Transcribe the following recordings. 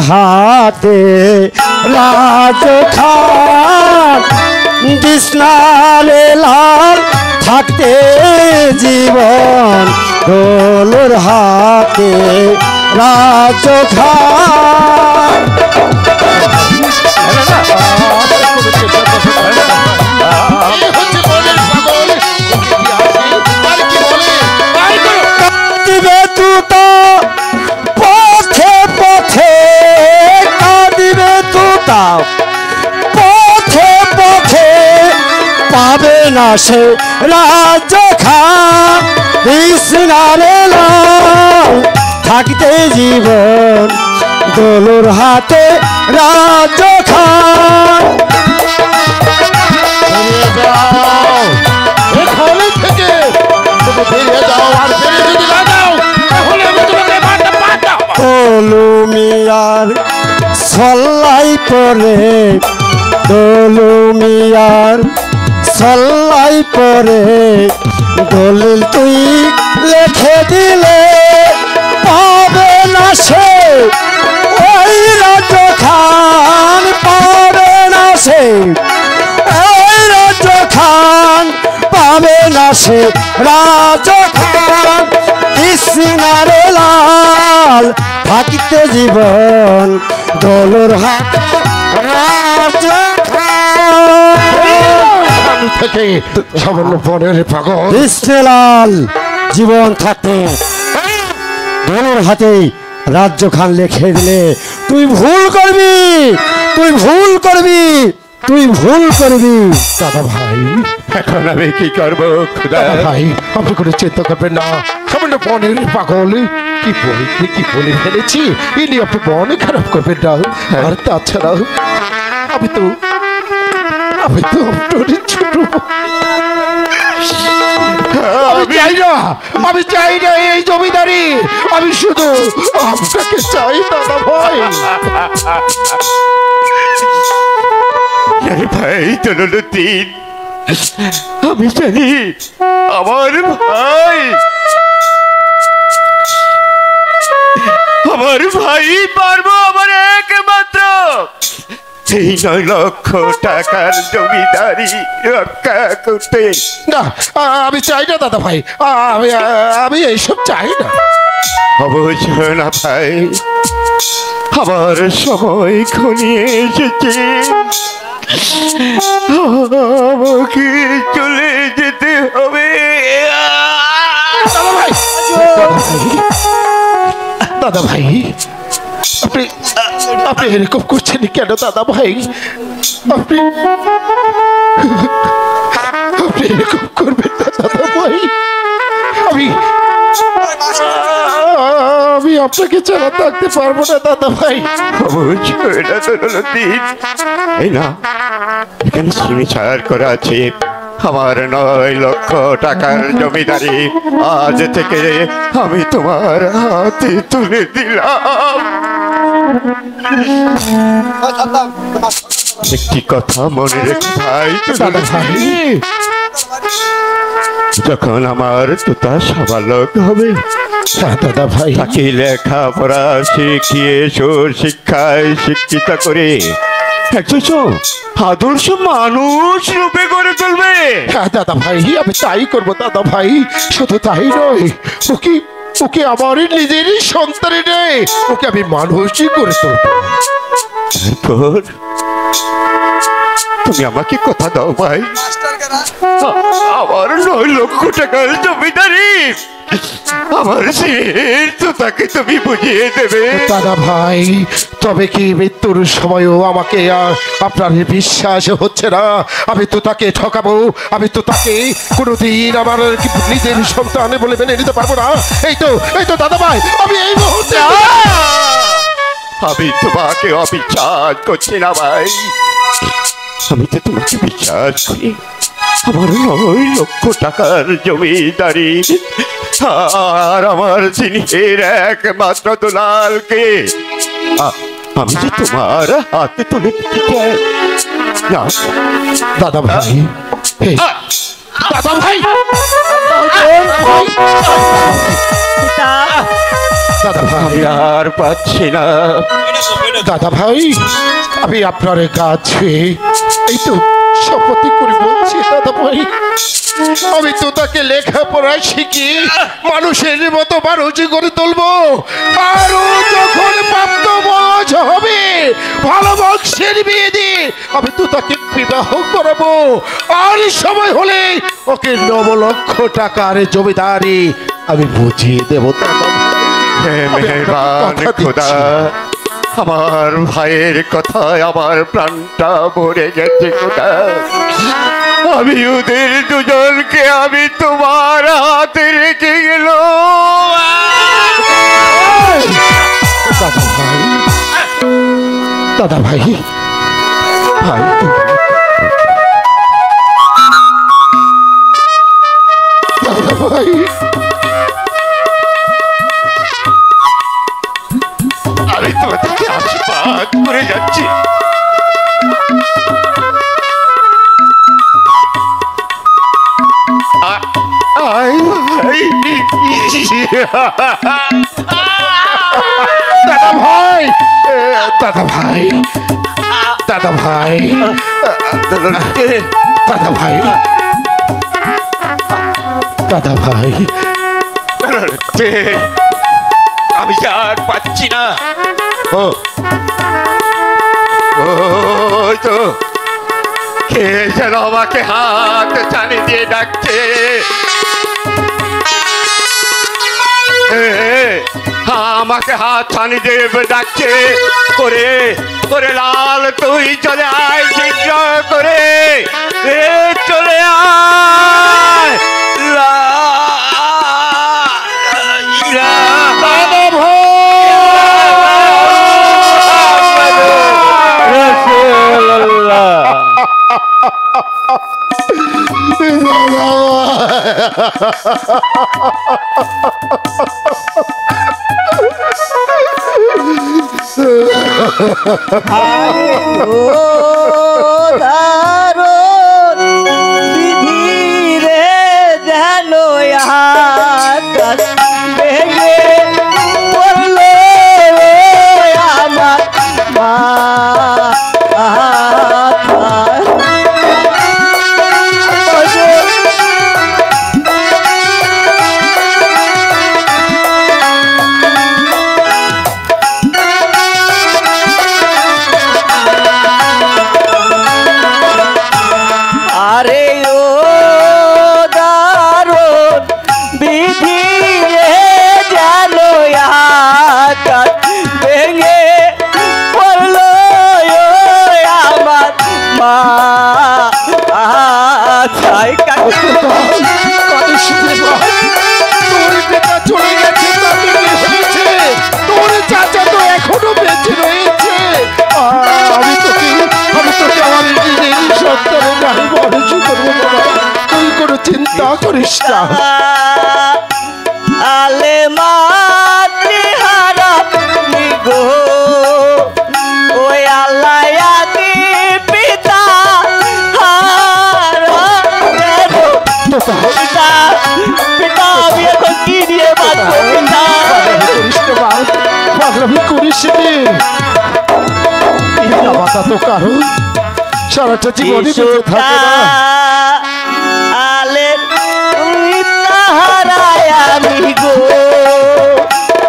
হাতে রাজখান কৃষ্ণালে লাল থাকতে জীবন দোলর হাতে রাজখান কাঁদিবে তুতা পথে পথে কাঁদিবে তুতা পথে পথে পাবে না সে রাজখান কৃষ্ণারে লাল থাকতে জীবন দোলর হাতে রাজখান মিয়ার সল্লাই পরে দোলু মিয়ার সল্লাই পরে দলিল তুই লিখে দিলে পাবে না সে ওই রাজখান পাবে না সে ওই রাজখান পাবে না সে রাজখান কৃষ্ণারে লাল থাকিতে জীবন দোলর হাত থেকে সামান্য পরের পাগল কৃষ্ণলাল জীবন থাকতে দোলর হাতে রাজ্য খান লিখে দিলে তুই ভুল করবি তুই ভুল করবি তুই ভুল করবি দাদা ভাই এখন আমি কি করবো খুদা ভাই আপনি কোনো চিন্তা করবেন না সামান্য পরের পাগল কি বলে ফেলেছি ইনি আপনি মনে খারাপ করবেন না আর তাছাড়া আমি তো আপনার ছোট আমি চাই না এই জমিদারি আমি শুধু আপনাকে চাই দাদা ভাই ভাই জনলুদ্দিন আমি জানি আমার ভাই পারবো আমার একমাত্র সেই 9 লক্ষ টাকার জমিদারি রক্ষা করতে না আমি চাই না দাদা ভাই আমি এইসব চাই না অবশ্যই না ভাই আমার সময় ঘনিয়ে এসেছে আমাকে চলে যেতে হবে দাদা ভাই আপনি এরকম করছেন কেন দাদা ভাই আপনি এরকম করবেন না দাদা ভাই আমি আপনাকে ছাড়া থাকতে পারবো না দাদা ভাই অবশ্যই না জনলুদ্দিন এই না এখানে সিগনেচার করা আছে আমার 9 লক্ষ টাকার জমিদারি আজ থেকে আমি তোমার হাতে তুলে দিলাম একটি কথা মনে রেখে ভাই দাদা ভাই যখন আমার তোতা সাবালক হবে দাদা ভাই তাকে লেখাপড়া শিখিয়ে শিক্ষায় শিক্ষিত করে একজন আদর্শ মানুষ রূপে গড়ে তুলবে দাদা ভাই আমি তাই করবো দাদা ভাই শুধু তাই নয় ওকে আমার নিজেরই সন্তানই নেই ওকে আমি মানুষই করে তুলবো তারপর তুমি আমাকে কথা দাও ভাই আমার 9 লক্ষ টাকার জমিদারি আমার তো তাকে তুমি বুঝিয়ে দেবে দাদা ভাই তবে কি মৃত্যুর সময়ও আমাকে আর আপনার বিশ্বাস হচ্ছে না আমি তো তাকে ঠকাবো আমি তো তাকে কোনোদিন আমার নিজের সন্তান বলে মেনে নিতে পারবো না এই তো দাদা ভাই আমি এই মুহূর্তে আমি তোমাকে অবিশ্বাস করছি না ভাই আমি তো তোমাকে বিশ্বাস করি আমার 9 লক্ষ টাকার জমিদারি আর আমার জিনিসের একমাত্র দুলালকে আমি যে তোমার হাতে তুলে দিতে চাই না দাদা ভাই দাদা ভাই দাদা ভাই, আমি আর পাচ্ছি না। দাদা ভাই, আমি আপনার কাছে এই তো শপথি করে বলছি দাদা ভাই, আমি তো তাকে লেখাপড়া শিখি মানুষের মতো মানুষ করে তুলবো। আর ও যখন প্রাপ্ত বয়স হবে, ভালো বংশের বিয়ে দিয়ে আমি তো তাকে বিবাহ করাবো। আর সময় হলে ওকে 9 লক্ষ টাকার জমিদারি আমি বুঝিয়ে দেবো দাদা ভাই। হে মেহেরবান খোদা, আমার ভাইয়ের কথায় আমার প্রাণটা ভরে গেছে খোদা। আমি ওদের দুজনকে আমি তোমার হাতে রেখে গেল। দাদা ভাই, দাদা ভাই, ভাই দাদা ভাই, আমি তোমাদেরকে আশীর্বাদ করে যাচ্ছি। আয় ভাই, দাদা ভাই, দাদা ভাই, দাদা ভাই, দাদা ভাই, দাদা ভাই, আমি আর পাচ্ছি না। ও ওই তো কে যেন আমাকে হাত টানি দিয়ে ডাকছে। আমাকে হাত টানি দিয়ে ডাকছে, করে করে লাল তুই চলে আয়, শীঘ্র করে চলে আয় দাদা ভাই, চিন্তা করিস না। আলে মাতৃহারা গো, ওই আল্লাহ আদি পিতা হারা পিতা পিতা, আমি এখন কি দিয়ে বাঁচবো পিতা? পাগলামি করিস নি, পিতা মাতা তো কারণ সারাটা জীবনে বেঁচে থাকে না। আলে হারায় আমি গো,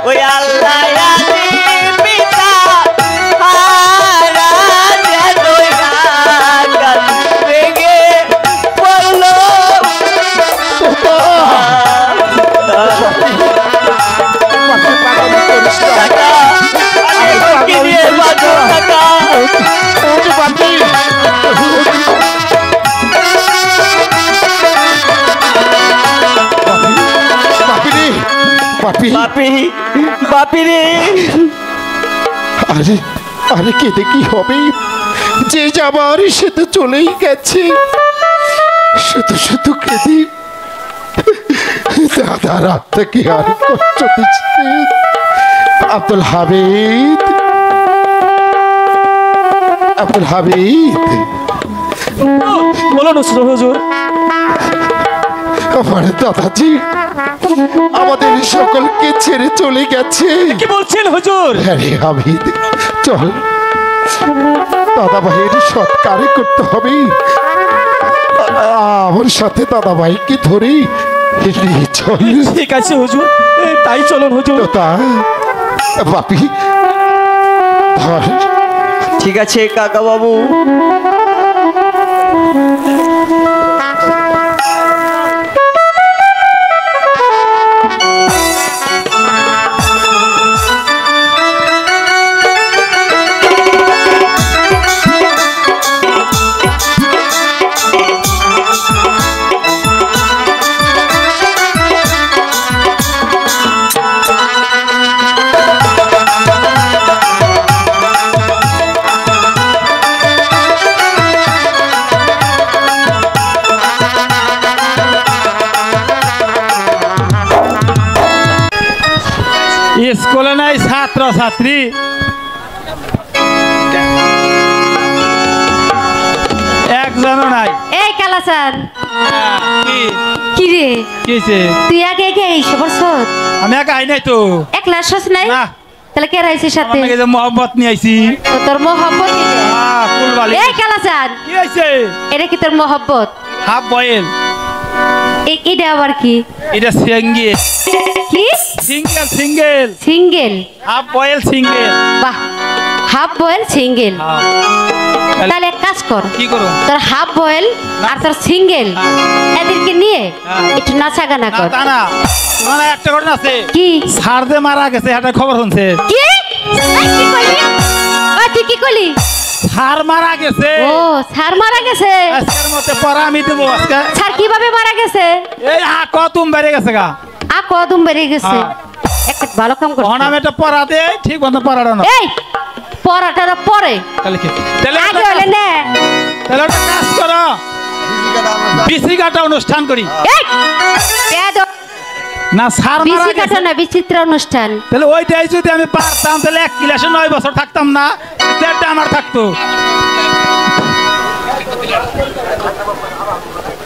ওই আল্লাহ আদি পিতা হারা ভেঙে পড়লো। বাপি বাপি রে, আরে আরে কেঁদে কি হবে, যে যাবার সে তো চলেই গেছে, শুধু শুধু কেঁদে দাদা রাত থেকে আর কষ্ট দিচ্ছে। আব্দুল হামিদ, আব্দুল হামিদ, বলো না হুজুর। আমার দাদাজি আমাদের সকলকে ছেড়ে চলে গেছে। কি বলছেন হুজুর? আরে হামিদ, চল দাদা ভাইয়ের সৎকার করতে হবে। আমার সাথে দাদা ভাইকে ধরে নিয়ে চল। ঠিক আছে হুজুর, তাই চলুন হুজুর। তা বাপি ধর। ঠিক আছে কাকা বাবু। স্কুলে নাই ছাত্র ছাত্রী, একজনও নাই। এই কালাচান, কি কি রে কিছে? তুই আগে আগে এসে বসত? আমি একা আই নাই তো। একলা আসছ নাই? না, তাহলে কে রাইছে সাথে? আমাকে যে মোহাম্মত নিয়ে আইছি। তো তোর মহব্বত কি রে? ফুলবালি। এই কালাচান, কি হইছে? এটা কি তোর মহব্বত? Half boil. এটা আবার কি? এটা সিঙ্গেল। কি single single single? Half boil single. বাহ, হাফ বয়েল সিঙ্গেল। তাহলে এক কাজ কর, কি করো? তোর হাফ বয়েল আর তোর সিঙ্গেল এদেরকে নিয়ে একটু নাচা গানা না কর। তা না, মানে একটা ঘটনা আছে। কি? সার যে মারা গেছে, এটা খবর শুনছে। কি? এই কি কইলি? ওই তুই কি কইলি? সার মারা গেছে। ও, স্যার মারা গেছে? আজকের মতে পড়া আমি দেবো আজকে। স্যার কিভাবে মারা গেছে? এই কতুম বেড়ে গেছে গা। কদম বেরিয়ে গেছে। একটা ভালো কাম করছিস। আমি একটা পড়া দে, ঠিক মতো পড়াটা না। এই পড়াটা পরে তাহলে কি? তাহলে আগে হলে নে। তাহলে একটা কাজ করো, বিসি কাটা অনুষ্ঠান করি। এই বেয়াদব। না সার মারা বিসি গেছে। কাটা না, বিচিত্র অনুষ্ঠান। তাহলে ওইটাই যদি আমি পারতাম, তাহলে এক ক্লাসে 9 বছর থাকতাম না, দেড়টা আমার থাকতো।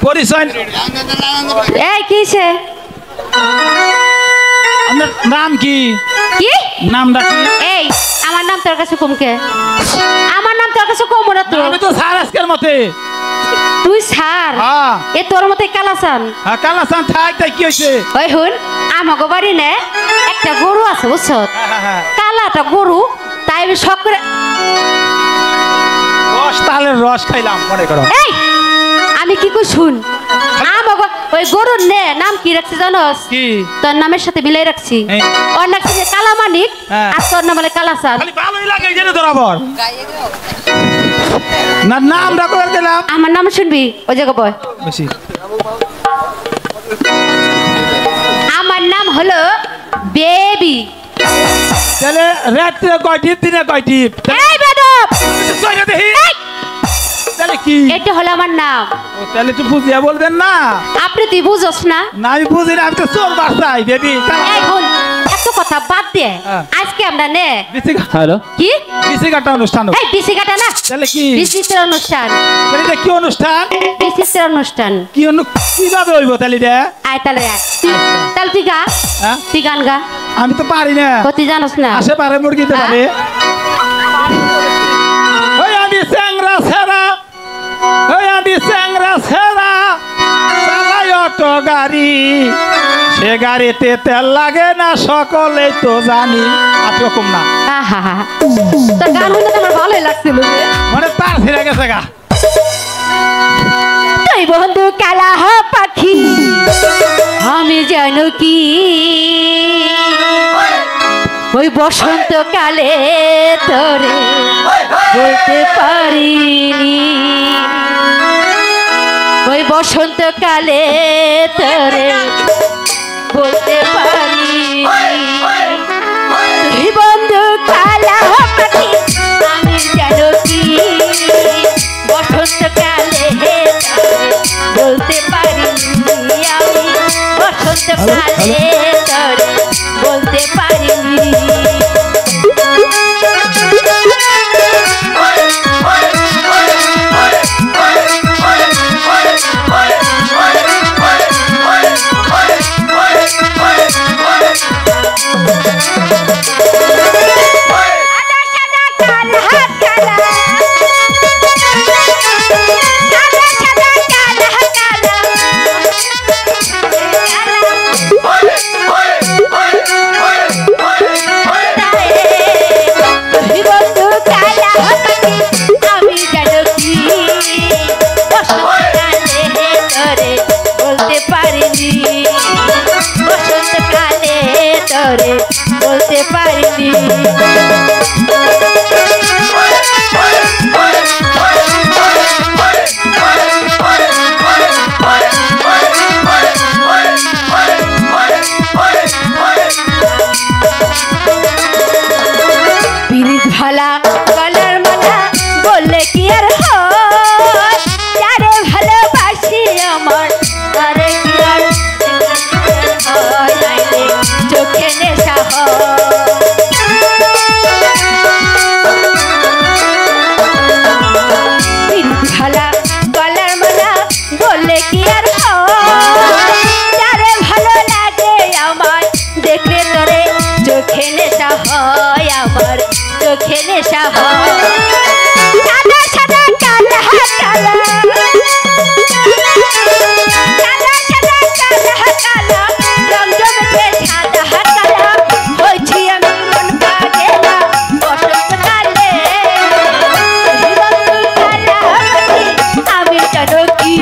পরিচয় এই কিসে? আপনার নাম কি? কি নামটা কি? এই আমার নাম তোর কাছে কমকে? আমার নাম তোর কাছে কম না তো? আমি তো স্যার আজকের মতে। তুই স্যার? হ্যাঁ এ তোর মতে কালাসান? কালাসান থাক, তাই কি হয়েছে? ওই হুন, আমাকে বাড়ি নে একটা গরু আছে বুঝছ? হ্যাঁ। কালাটা গরু, তাই আমি শখ করে রস, তালের রস খাইলাম মনে করো। এই আমি কি কই শুন, আমাকে ওই গরুর নে নাম কি রাখছি জানোস? কি? তোর নামের সাথে মিলাই রাখছি। এই। ওর নাম হচ্ছে কালামানিক, হ্যাঁ। আর তোর নাম হলে কালাসান। খালি ভালোই লাগে জেনে ধরাবর না, নাম ডাকো গেলাম। আমার নাম শুনবি ওই জায়গা বয়। বেশি আমার নাম হলো বেবি। তাহলে রাত্রে কয় টিপ, দিনে কয় টিপ? এই বেদব, কইরা দেখি। তাহলে কি? এটা হলো আমার নাম। ও, তাহলে একটু বুঝিয়া বলবেন না। আপনি তুই বুঝোস না? না আমি বুঝি না, আমি তো চোর বাসাই বেবি। এই হুন, এত কথা বাদ দে। হ্যাঁ। আজকে আমরা নে হ্যালো, কি বিসি কাটা অনুষ্ঠান। এই বিসি কাটা না, তাহলে কি? বিচিত্র অনুষ্ঠান। তাহলে এটা কি অনুষ্ঠান? বিচিত্র অনুষ্ঠান। কি কিভাবে হইব তাহলে এটা? আয় তাহলে আয়। তাহলে তুই গা, হ্যাঁ? তুই গান গা। আমি তো পারি না। ও তুই জানোস না? আসে পারে মুরগিতে পারে। ওই আমি চ্যাংরা ছেড়া, ওই আমি চ্যাংরা ছেড়া চালাই অটো গাড়ি, সে গাড়িতে তেল লাগে না সকলেই তো জানি। আপনি কম না, আহা, তোর গান হইলে তো আমার ভালোই লাগছিল রে। মানে তার ফিরে গেছে গা। তুই বন্ধু কালা পাখি, আমি জানো কি ওই বসন্তকালে তোরে বলতে পারিনি, ওই বসন্তকালে তোরে বলতে পারিনি। তুই বন্ধু কালা পাখি, আমি জানো কি বসন্তকালে বলতে পারিনি, আমি বসন্তকালে তোরে বলতে পারিনি। কালা কালা সাদা সাদা কালা কালা তুমি বন্ধু কালা পাখি আমি জানো কি বসন্তকালে তোরে বলতে পারিনি বসন্তকালে তোরে বলতে পারিনি পিরিত ভালা গলার মালা বললে কি আর হয় যারে ভালোবাসি আমার তারে কি আর হয় নাইলে চোখে নেশা পিরিত ভালা গলার মালা বললে কি আর হয় যারে ভালো লাগে আমার দেখলে তোরে চোখে নেশা হয় আমার চোখে নেশা হয় সাদা সাদা কালা কালা সাদা সাদা কালা কালা রং জমেছে সাদা কালা হয়েছি আমি মন পাগেলা বসন্তকালে বন্ধু কালা পাখি আমি জানো কি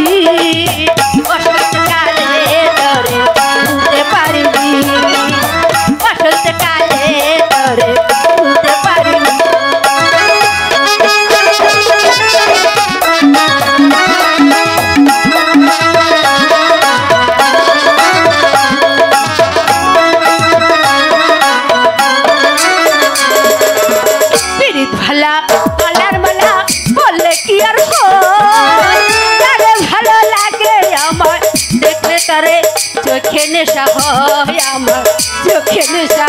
বসন্তকালে তোরে ভুলতে পারিনি বসন্তকালে তোরে ভুলতে পারিনি পিরিত ভালা গলার মালা বললে কি আর হয় যারে ভালো লাগে আমার দেখলে তারে চোখে নেশা হয় আমার চোখে নেশা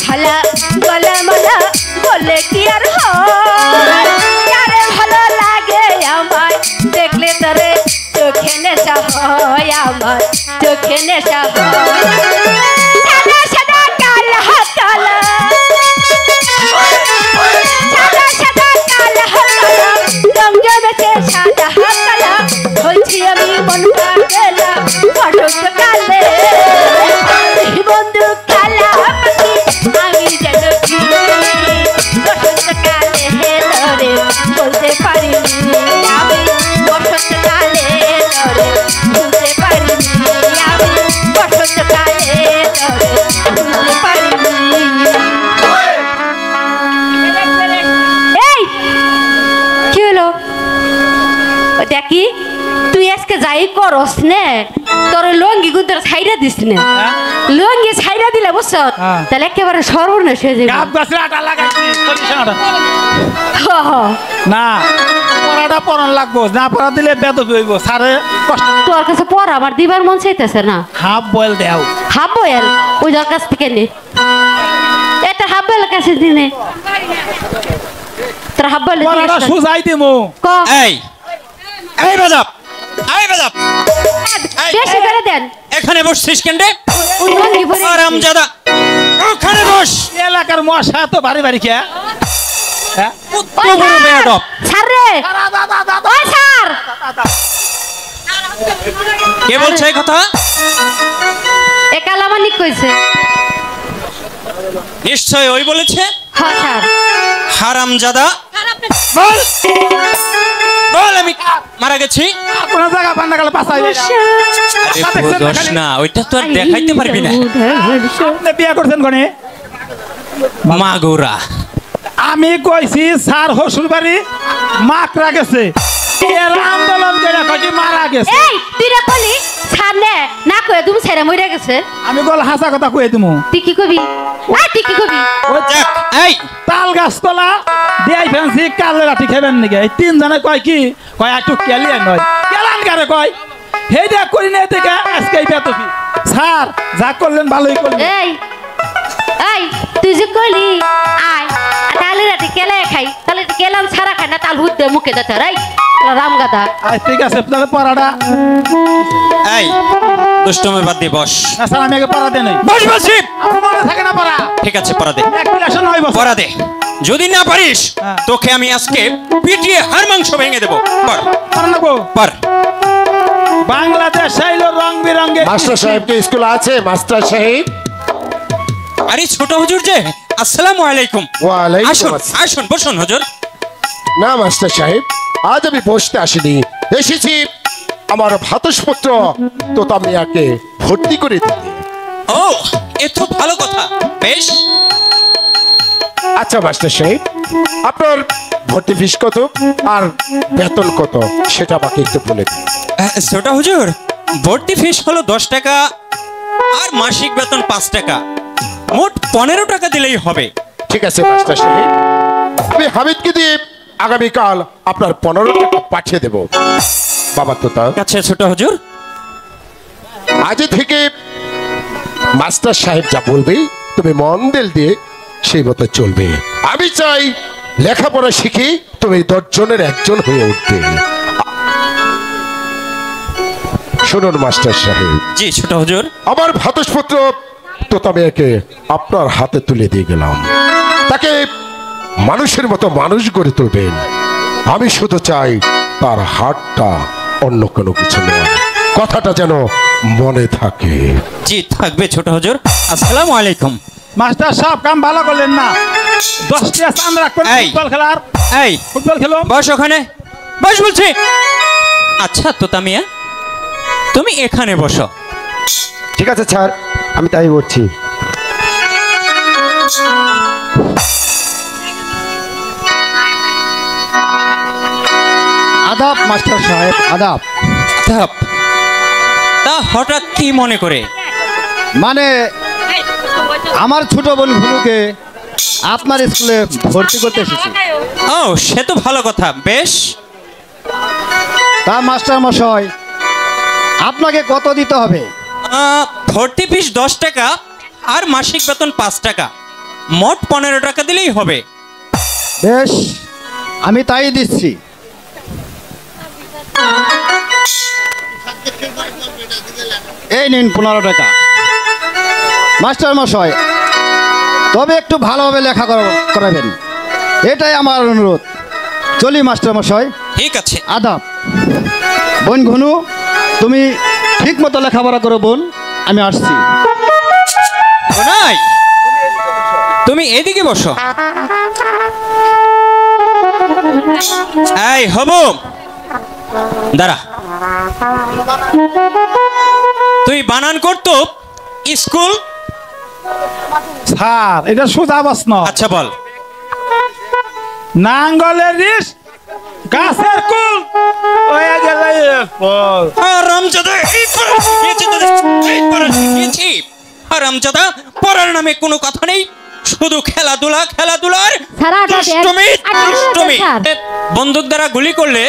ভালা গলার মালা বললে কি আর হয় যারে ভালো লাগে আমার দেখলে তারে চোখে নেশা হয় আমার চোখে নেশা হয় সাদা সাদা কালা কালা সাদা সাদা কালা কালা রং জমেছে সাদা কালা হয়েছি আমি মন পাগেলা বসন্তকালে বন্ধু কালা পাখি আমি জানো কি বসন্তকালে তোরে বলতে পারিনি আমি বসন্তকালে তোরে ভুলতে পারিনি আমি বসন্তকালে তোরে ভুলতে পারিনি এই কি হলো দেখি তুই আজকে যাই করস নে তোর লঙ্গি গুন্তর ছাইরা দিস না লঙ্গি ছাইরা দিলে বুঝছ তাহলে একেবারে সর্বনাশ হয়ে যাবে গাব গাছের আটা লাগাইছি সরিষা আটা। হ, হ। না পড়াটা পড়ান লাগবো না পড়া দিলে বেদবি হইব সারে কষ্ট তোর কাছে পড় আমার দিবার মন চাইতেছে না হাফ বয়েল দেও হাফ বয়েল ওই যার কাছ থেকে নে এটা হাফ বয়েল কাছে দিনে তোর হাফ বয়েল পড়াটা সুজাই দিমু ক এই এই বাজাব এই বাজাব বেশি করে দেন এখানে বসছিস কেন রে ওই লঙ্গি পরে আরামজাদা ওখানে বস এলাকার মশা তো বাড়ি বাড়ি খেয়া হ্যাঁ তো বড় বেয়াদব স্যার রে ওই স্যার কে বলছে এই কথা এ কালামানিক কইছে নিশ্চয় ওই বলেছে হ্যাঁ স্যার হারামজাদা বল বল আমি মারা গেছি কোন জায়গা বান্না গেলে পাছাই আরে দোষ না ওইটা তো আর দেখাইতে পারবি না আপনি বিয়া করছেন কোনে মাগুরা আমি কইছি স্যার হসুর বাড়ি মাকড়া গেছে এর আন্দোলন করে কইছি মারা গেছে এই তুই রে কলি স্যার নে না কই তুমি ছেড়ে মইরা গেছে আমি বল হাসা কথা কই দিমু তুই কি কবি তুই কি কবি ওই যাক এই তাল গাছতলা দিয়াই ফেন্সি কালে লাঠি খাবেন নাকি এই তিন জনে কয় কি কয় একটু কেলিয়ে নয় কেলান কারে কয় হেইটা করি না থেকে আজকে বেতফি স্যার যা করলেন ভালোই করলেন এই এই তুই যে কলি আয় তালে রাতে কেলে খাই তালে কেলাম ছাড়া খাই না তাল হুদ মুখে দে রাই রাম গাদা আজ ঠিক আছে তাহলে পড়াটা এই দুষ্টমি বাদ দিয়ে বস। না স্যার আমি আগে পড়া দেন বস বসি। আমার মনে থাকে না পড়া। ঠিক আছে পড়া দে। এক রিলেশন হইব পড়া দে। যদি না পারিস হ্যাঁ। তোকে আমি আজকে পিটিয়ে হাড় মাংস ভেঙে দেবো। পড় পড়া নেবো। পড়। বাংলাদেশ আইলো রং বিরঙ্গে। মাস্টার সাহেব কি স্কুল আছে? মাস্টার সাহেব, আরে ছোট হুজুর যে, আসসালামু আলাইকুম। ওয়ালাইকুম আসুন আসসালাম। আসুন বসুন হুজুর। না মাস্টার সাহেব, আজ আমি বসতে আসিনি, এসেছি আমার ভাতসপুত্র তোতা মিয়াকে ভর্তি করে দিতে। ও এ তো ভালো কথা। বেশ, আচ্ছা মাস্টার সাহেব, আপনার ভর্তি ফিস কত আর বেতন কত সেটা আমাকে একটু বলে দিন। ছোট হুজুর ভর্তি ফিস হলো 10 টাকা আর মাসিক বেতন 5 টাকা, মোট 15 টাকা দিলেই হবে। ঠিক আছে মাস্টার সাহেব, আমি হামিদকে দিয়ে আগামীকাল আপনার 15 টাকা পাঠিয়ে দেব। বাবা তোতা, আচ্ছা ছোট হুজুর। আজ থেকে মাস্টার সাহেব যা বলবে তুমি মন দিল দিয়ে সেই মতো চলবে। আমি চাই লেখাপড়া শিখে তুমি 10 জনের একজন হয়ে উঠবে। শুনুন মাস্টার সাহেব, জি ছোট হুজুর। আমার ভাতসপুত্র তোতা মেয়েকে আপনার হাতে তুলে দিয়ে গেলাম। তাকে মানুষের মতো মানুষ গড়ে তুলবেন। আমি শুধু চাই তার হাতটা অন্য কোনো কিছু নয়, কথাটা যেন মনে থাকে। জি থাকবে ছোট হুজুর। আসসালামু আলাইকুম। মাস্টার সাহেব কাম ভালো করলেন না। 10টা চাঁদ রাখবেন এই। ফুটবল খেলার। এই ফুটবল খেলো। বস ওখানে, বস বলছি। আচ্ছা তোতা মিয়া তুমি এখানে বসো। ঠিক আছে স্যার, আমি তাই বলছি। আদাব মাস্টার সাহেব, আদাব। থাপ। তা হঠাৎ কি মনে করে? মানে আমার ছোট বোন ভুলুকে আপনার স্কুলে ভর্তি করতে এসেছি। ও সে তো ভালো কথা। বেশ, তা মাস্টার মশাই আপনাকে কত দিতে হবে? ভর্তি ফিস 10 টাকা আর মাসিক বেতন 5 টাকা, মোট 15 টাকা দিলেই হবে। বেশ, আমি তাই দিচ্ছি। এই নিন 15 টাকা। মাস্টার মশাই তবে একটু ভালোভাবে লেখা করাবেন, এটাই আমার অনুরোধ। চলি মাস্টার মশাই। ঠিক আছে। আদাব। বোন ঘনু, তুমি ঠিক মতো লেখাপড়া করো বোন, আমি আসছি। নাই তুমি এদিকে বসো। এই হব দাঁড়া। তুই বানান করতো স্কুল? স্যার এটা সোজা প্রশ্ন। আচ্ছা বল। নাঙ্গলের রিস গাছের কুল হয়ে গেলে ফল। হারামজাদা, এই পড়া শিখিয়েছি তোদের, এই পড়া শিখিয়েছি। হারামজাদা, পড়ার নামে কোনো কথা নেই, শুধু খেলাধুলা, খেলাধুলার দুষ্টুমি, দুষ্টুমি। বন্দুক দ্বারা গুলি করলে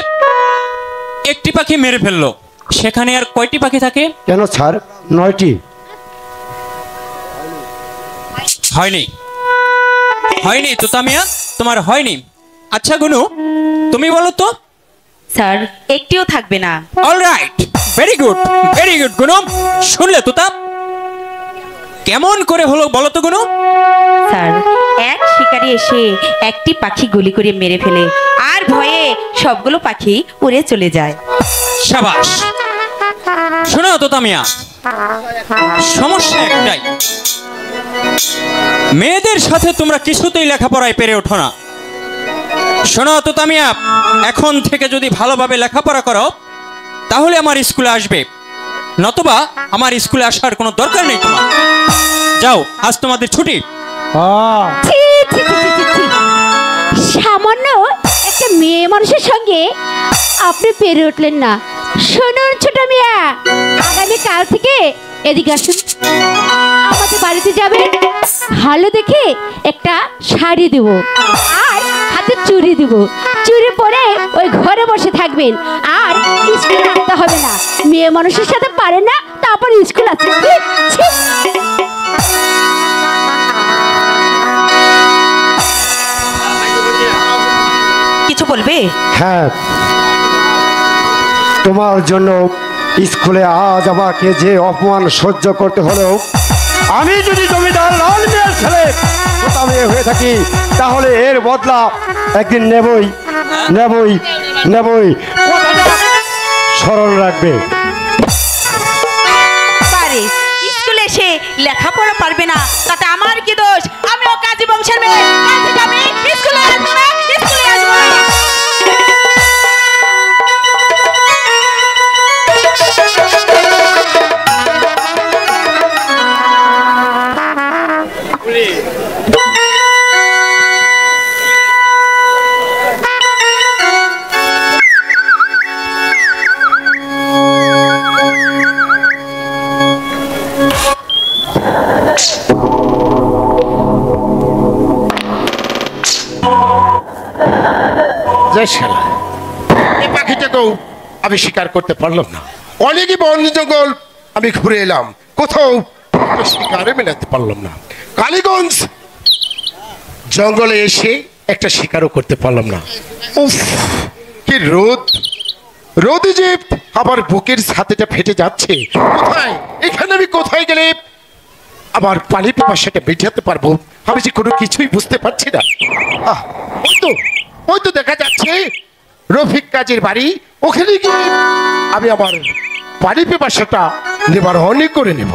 একটি পাখি মেরে ফেললো, সেখানে আর কয়টি পাখি থাকে? কেন স্যার, 9টি। হয়নি, হয়নি তোতা মিয়া, তোমার হয়নি। আচ্ছা গুনু তুমি বলো তো। স্যার একটিও থাকবে না। Alright, very good, very good Gunu. শুনলে তোতা, কেমন করে হলো বলো তো গুনু? স্যার এক শিকারী এসে একটি পাখি গুলি করে মেরে ফেলে, আর ভয়ে সবগুলো পাখি উড়ে চলে যায়। সাবাস। শোনো তোতা মিয়া, সমস্যা একটাই, মেয়েদের সাথে তোমরা কিছুতেই লেখাপড়ায় পেরে ওঠো না। শোনো তোতা মিয়া, এখন থেকে যদি ভালোভাবে লেখাপড়া করো তাহলে আমার স্কুলে আসবে, নতুবা আমার স্কুলে আসার কোনো দরকার নেই তোমার। যাও, আজ তোমাদের ছুটি। ছি, ছি, ছি, ছি, ছি, ছি। সামান্য একটা মেয়ে মানুষের সঙ্গে আপনি পেরে উঠলেন না। শুনুন ছোট মিয়া, আগামী কাল থেকে এদিকে আসুন, আমাদের বাড়িতে যাবেন। ভালো দেখে একটা শাড়ি দেব আর হাতে চুড়ি দেব। চুড়ি পরে ওই ঘরে বসে থাকবেন, আর স্কুলে আসতে হবে না। মেয়ে মানুষের সাথে পারেন না, তারপর স্কুল আছে। ছি, ছি। কিছু বলবে? হ্যাঁ, তোমার জন্য স্কুলে আজ আমাকে যে অপমান সহ্য করতে হলেও আমি যদি জমিদার লাল মিয়ার ছেলে কোথা মেয়ে হয়ে থাকি তাহলে এর বদলা একদিন নেবই নেবই নেবই কথাটা স্মরণ রাখবে। পারে স্কুলে এসে লেখাপড়া পারবে না তাতে আমার কি দোষ? আমিও কাজী বংশের মেয়ে, কাল থেকে আমি স্কুলে আসবো না, স্কুলে আসবো না। এই পাখিটাকেও আমি শিকার করতে পারলাম না। অনেকই বন জঙ্গল আমি ঘুরে এলাম, কোথাও শিকারে মেলাতে পারলাম না। কালীগঞ্জ জঙ্গলে এসে একটা শিকারও করতে পারলাম না। উফ কি রোদ, রোদে যে আমার বুকের ছাতিটা ফেটে যাচ্ছে। কোথায় এখানে আমি কোথায় গেলে আমার পানি পিপাসাটা মেটাতে পারবো আমি যে কোনো কিছুই বুঝতে পারছি না। ওই তো দেখা যাচ্ছে রফিক কাজের বাড়ি, ওখানে গিয়ে আমি আমার পানি পিপাসাটা নিবারণ করে নেব।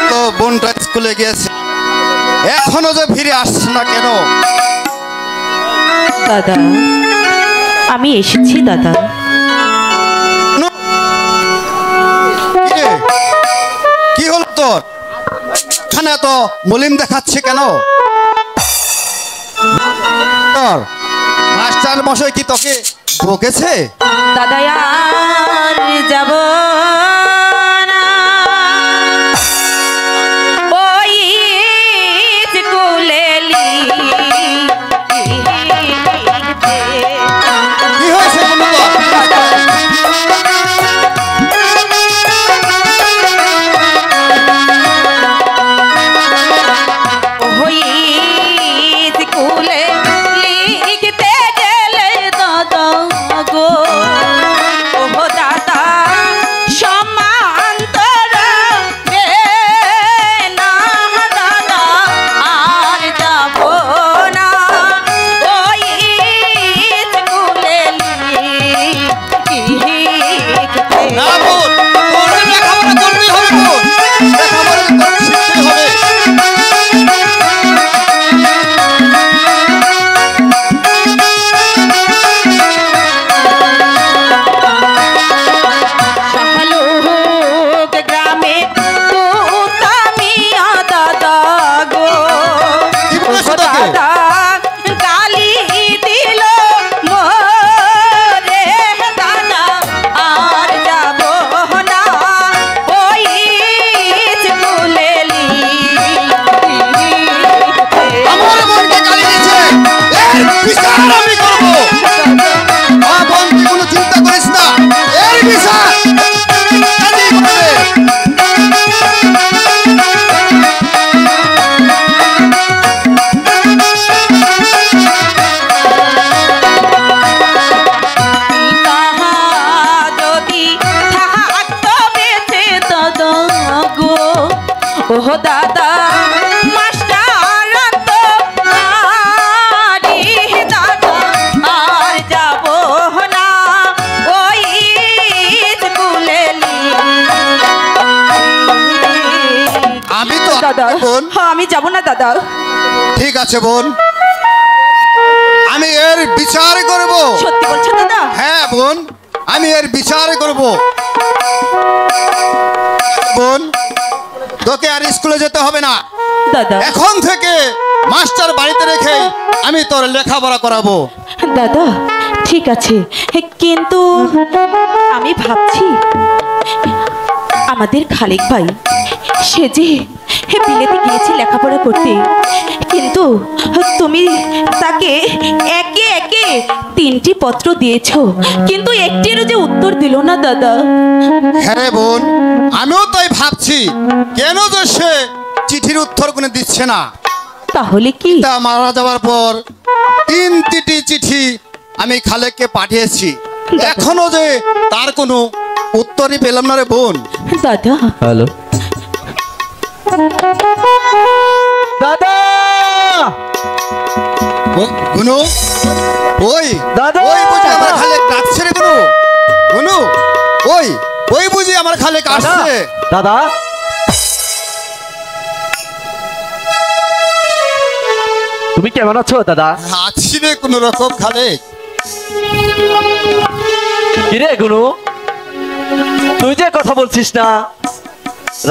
তো বোনটা স্কুলে গিয়েছে, এখনো যে ফিরে আসছে না কেন? দাদা আমি এসেছি দাদা। কি হলো তোর? খানা তো মলিন দেখাচ্ছে কেন? তোর মাস্টার মশাই কি তোকে বকেছে? দাদা আর যাব না ওই স্কুলে কি হয়েছে বলো তো? ওহ দাদা মাস্টার তো আরে দাদা আর যাব না ওই স্কুলে আমি তো দাদা আমি যাব না দাদা। ঠিক আছে বোন, আমি এর বিচার করব। সত্যি বলছো দাদা? হ্যাঁ বোন, আমি এর বিচার করব। বোন তোকে আর স্কুলে যেতে হবে না দাদা, এখন থেকে মাস্টার বাড়িতে রেখে আমি তোর লেখাপড়া করাবো। দাদা ঠিক আছে, কিন্তু আমি ভাবছি আমাদের খালিক ভাই সে যে বিলেতে গিয়েছে লেখাপড়া করতে, কিন্তু তুমি তাকে একে একে 3টি পত্র দিয়েছো, কিন্তু একটিরও যে উত্তর দিল না দাদা। হ্যাঁ বোন, আমিও তাই ভাবছি, কেন যে সে চিঠির উত্তর কোনো দিচ্ছে না। তাহলে কি তা মারা যাওয়ার পর 3টি চিঠি আমি খালেককে পাঠিয়েছি, এখনো যে তার কোনো উত্তরই পেলাম না রে বোন। দাদা, হ্যালো দাদা, গুনু, ওই দাদা! ওই বুঝি আমার খালেক ডাকছে রে গুনু। গুনু, ওই ওই বুঝি আমার খালেক আসছে। দাদা, তুমি কেমন আছো দাদা? আছি রে কোনো রকম খালেক। কিরে গুনু, তুই যে কথা বলছিস না,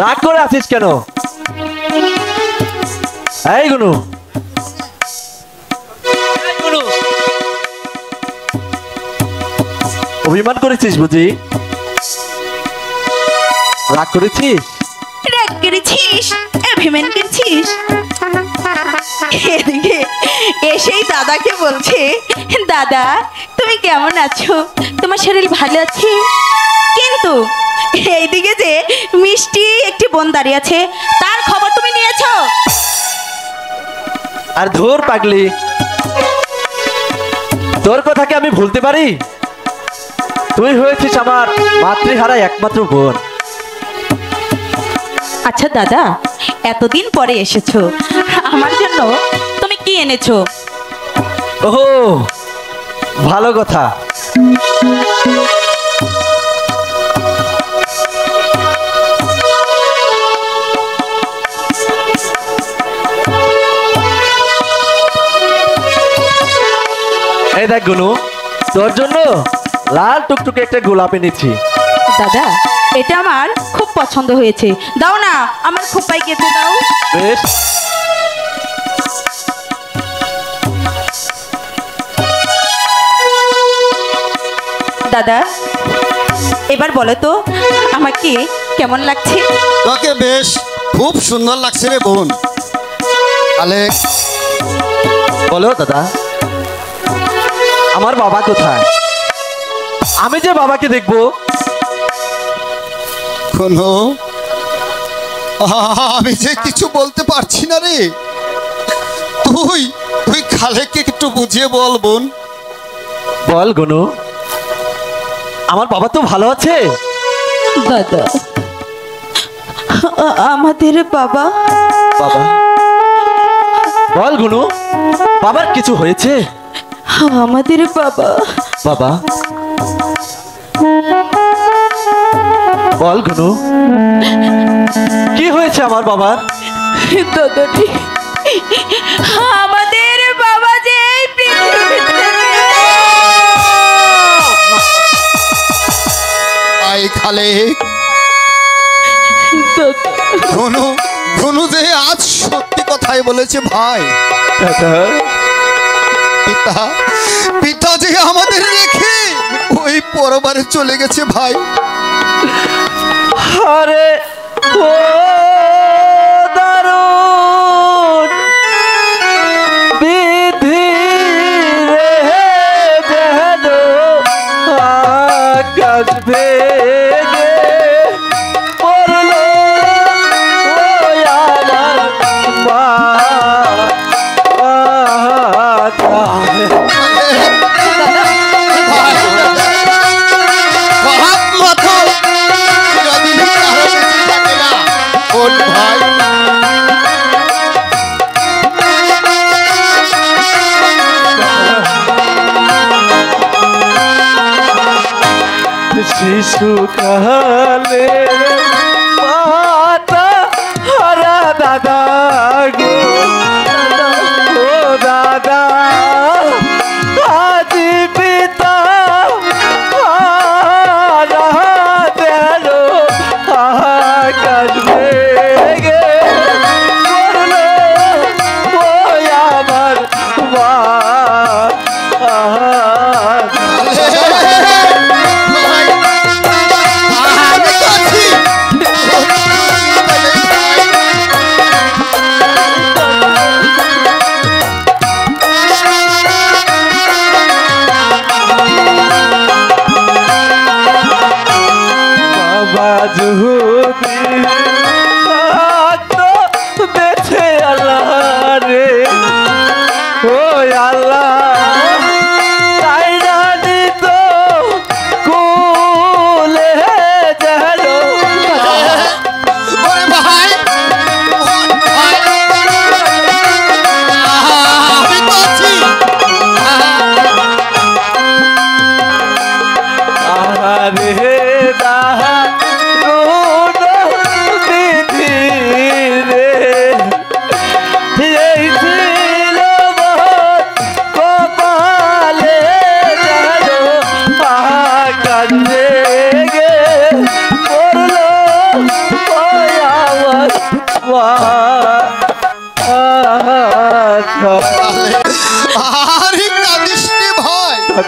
রাগ করে আছিস কেন? এই গুনু, অভিমান করেছিস বুঝি? রাগ করেছিস? রাগ করেছিস, অভিমান করছিস? এদিকে এসেই দাদাকে বলছে, দাদা তুমি কেমন আছো, তোমার শরীর ভালো আছে? কিন্তু এইদিকে যে মিষ্টি একটি বোন দাঁড়িয়ে আছে, তার খবর তুমি নিয়েছো? আর ধুর পাগলি, তোর কথা কি আমি ভুলতে পারি? তুই হয়েছিস আমার মাতৃহারা একমাত্র বোন। আচ্ছা দাদা, এতদিন পরে এসেছো, আমার জন্য তুমি কি এনেছো? ওহো, ভালো কথা। এই দেখ গুনু, তোর জন্য লাল টুকটুকে একটা গোলাপ এনেছি। দাদা, এটা আমার খুব পছন্দ হয়েছে, দাও না, আমার খোপায় কেটে দাও। বেশ, দাদা এবার বলো তো আমাকে কেমন লাগছে? তোকে বেশ খুব সুন্দর লাগছে রে বোন। খালেক, বলো দাদা, আমার বাবা কোথায়? আমি যে বাবাকে দেখবো। কোনো আমি যে কিছু বলতে পারছি না রে। তুই তুই খালেককে একটু বুঝিয়ে বল বোন। বল গুনু, আমার বাবা তো ভালো আছে। দাদা, আমাদের বাবা। বাবা, বল গুনু, বাবার কিছু হয়েছে? আমাদের বাবা। বাবা, বল গুনু, কি হয়েছে আমার বাবার? দাদাটি, আমাদের বাবা যে এই পৃথিবীতে আই খালেক, কোনো কোনো যে আজ সত্যি কথাই বলেছে ভাই। পিতা পিতা যে আমাদের রেখে ওই পরবারে চলে গেছে ভাই। আরে ও দারুণ বিধি রে, যেন আকাশ ভেঙে পড়লো ওই আমার মাথা। শিশুকালে মাতা হারা দাদা গো, ও দাদা আজি পিতা হারা দেল আকাশ ভেঙে পড়লো ওই আমার মা।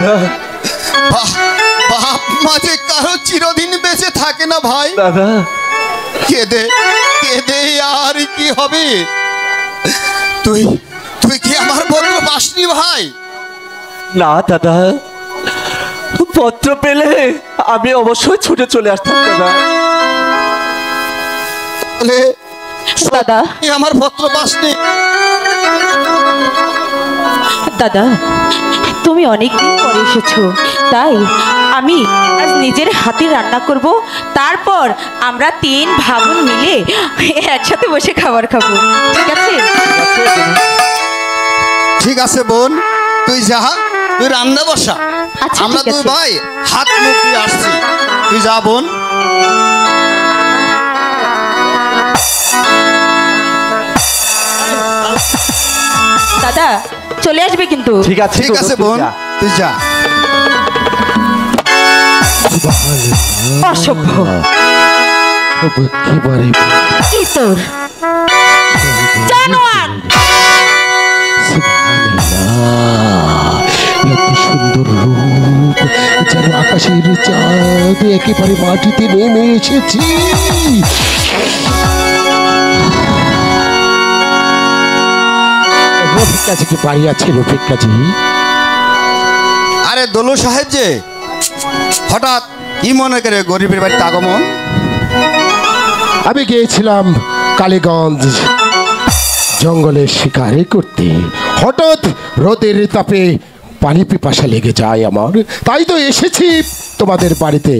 দাদা বাপ মা যে কারো চিরদিন বেঁচে থাকে না ভাই। দাদা কেঁদে কেঁদে আর কি হবে? তুই তুই কি আমার পত্র পাসনি ভাই? না দাদা, পত্র পেলে আমি অবশ্যই ছুটে চলে আসতাম দাদা। দাদা আমার পত্র পাসনি? দাদা তুমি অনেকদিন পরে এসেছো, তাই আমি আজ নিজের হাতে রান্না করব, তারপর আমরা 3 ভাগুন মিলে একসাথে বসে খাবার খাবো, ঠিক আছে? ঠিক আছে বোন, তুই যা, তুই রান্না বসা। আচ্ছা, আমরা ঠিক দুই আছে। ভাই হাত মুখ দিয়ে আসছি, তুই যা বোন। দাদা চলে আসবে কিন্তু। ঠিক আছে ঠিক আছে বোন, তুই যা। অসভ্য একেবারে কি তোর জানোয়ার! এত সুন্দর রূপ, যেন আকাশের চাঁদ একেবারে মাটিতে নেমে এসেছি। রফিক কাজী কি বাড়ি আছে? রফিক কাজী, আরে দোলু সাহেব যে হঠাৎ কি মনে করে গরিবের বাড়িতে আগমন? আমি গিয়েছিলাম কালীগঞ্জ জঙ্গলে শিকারে করতে, হঠাৎ রোদের তাপে পানি পিপাসা লেগে যায় আমার, তাই তো এসেছি তোমাদের বাড়িতে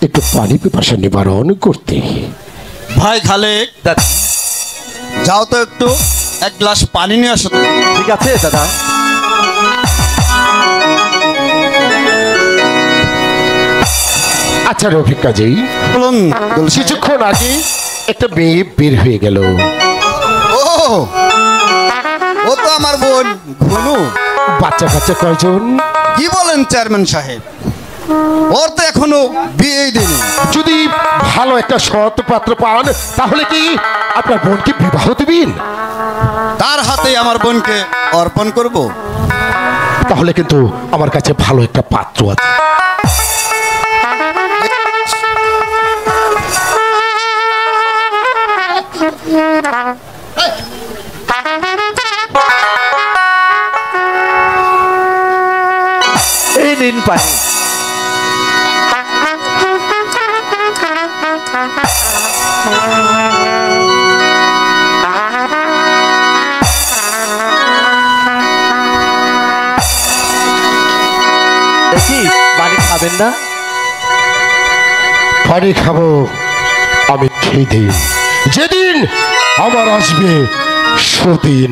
একটু পানি পিপাসা নিবারণ করতে। ভাই খালেক, যাও তো একটু 1 গ্লাস পানি নিয়ে আসো তো। ঠিক আছে দাদা। আচ্ছা রফিক কাজী, বলুন দোলু সাহেব। কিছুক্ষণ আগে একটা মেয়ে বের হয়ে গেল। ও ও তো আমার বোন ঘুনু। বাচ্চা কাচ্চা কয়জন? কি বলেন চেয়ারম্যান সাহেব, ওর তো এখনো বিয়ে দেয়নি। যদি ভালো একটা সৎ পাত্র পান তাহলে কি আপনার বোনকে বিবাহ দিবেন? তার হাতে আমার বোনকে অর্পণ করব। তাহলে কিন্তু আমার কাছে ভালো একটা পাত্র আছে। এই নিন পানি। দেখি পানি খাবেন না? পানি খাবো আমি সেদিন, যেদিন আমার আসবে সুদিন।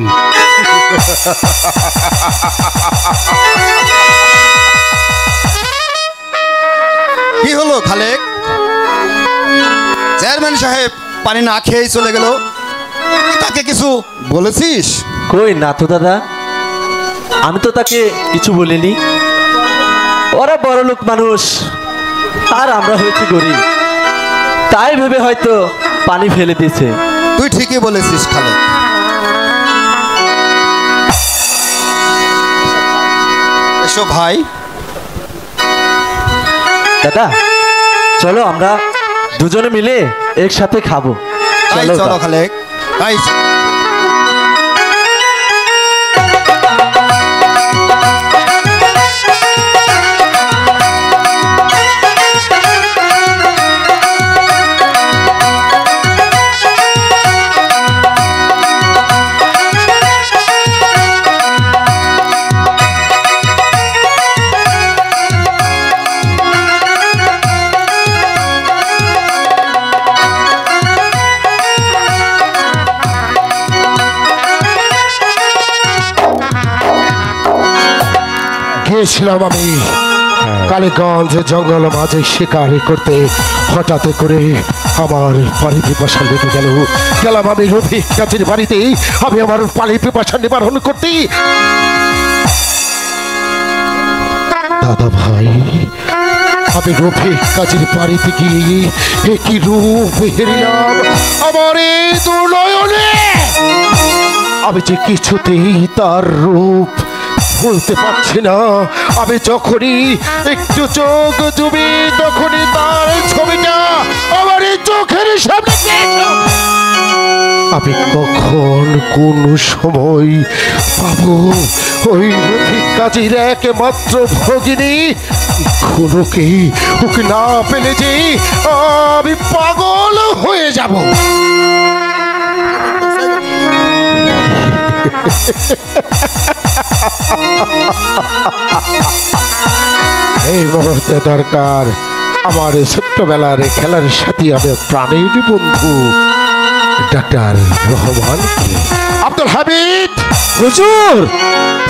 কি হলো খালেক? চেয়ারম্যান সাহেব পানি না খেয়েই চলে গেল, তাকে কিছু বলেছিস? কই না তো দাদা, আমি তো তাকে কিছু বলিনি। ওরা বড় লোক মানুষ আর আমরা হয়েছি গরিব, তাই ভেবে হয়তো পানি ফেলে দিয়েছে। তুই ঠিকই বলেছিস খালেক। এসো ভাই। দাদা চলো আমরা দুজনে মিলে একসাথে খাবো। তাই চলো চলো খালেক, তাই গিয়েছিলাম আমি কালীগঞ্জ জঙ্গল মাঝে শিকারি করতে, হঠাৎ করে আমার পানি পিপাসা লেগে গেল। গেলাম আমি রফিক কাজীর বাড়িতে, আমি আমার পানি পিপাসা নিবারণ করতে। দাদা ভাই, আমি রফিক কাজীর বাড়িতে গিয়ে একই রূপ হেরিলাম আমার এই দুর্নয়নে। আমি যে কিছুতেই তার রূপ ভুলতে পারছি না। আমি যখনই একটু চোখ জুবি তখনই তার ছবিটা আমার এই চোখের সামনে পেয়েছি। আমি কখন কোন সময় পাবো ওই রফিক কাজীর একমাত্র ভগিনী খুনুকে? ওকে না পেলে যে আমি পাগল হয়ে যাব। এই মুহূর্তে দরকার আমার ছোট্টবেলার খেলার সাথী, আমার প্রাণের বন্ধু ডাক্তার রহমানকে। আব্দুল হামিদ। হুজুর,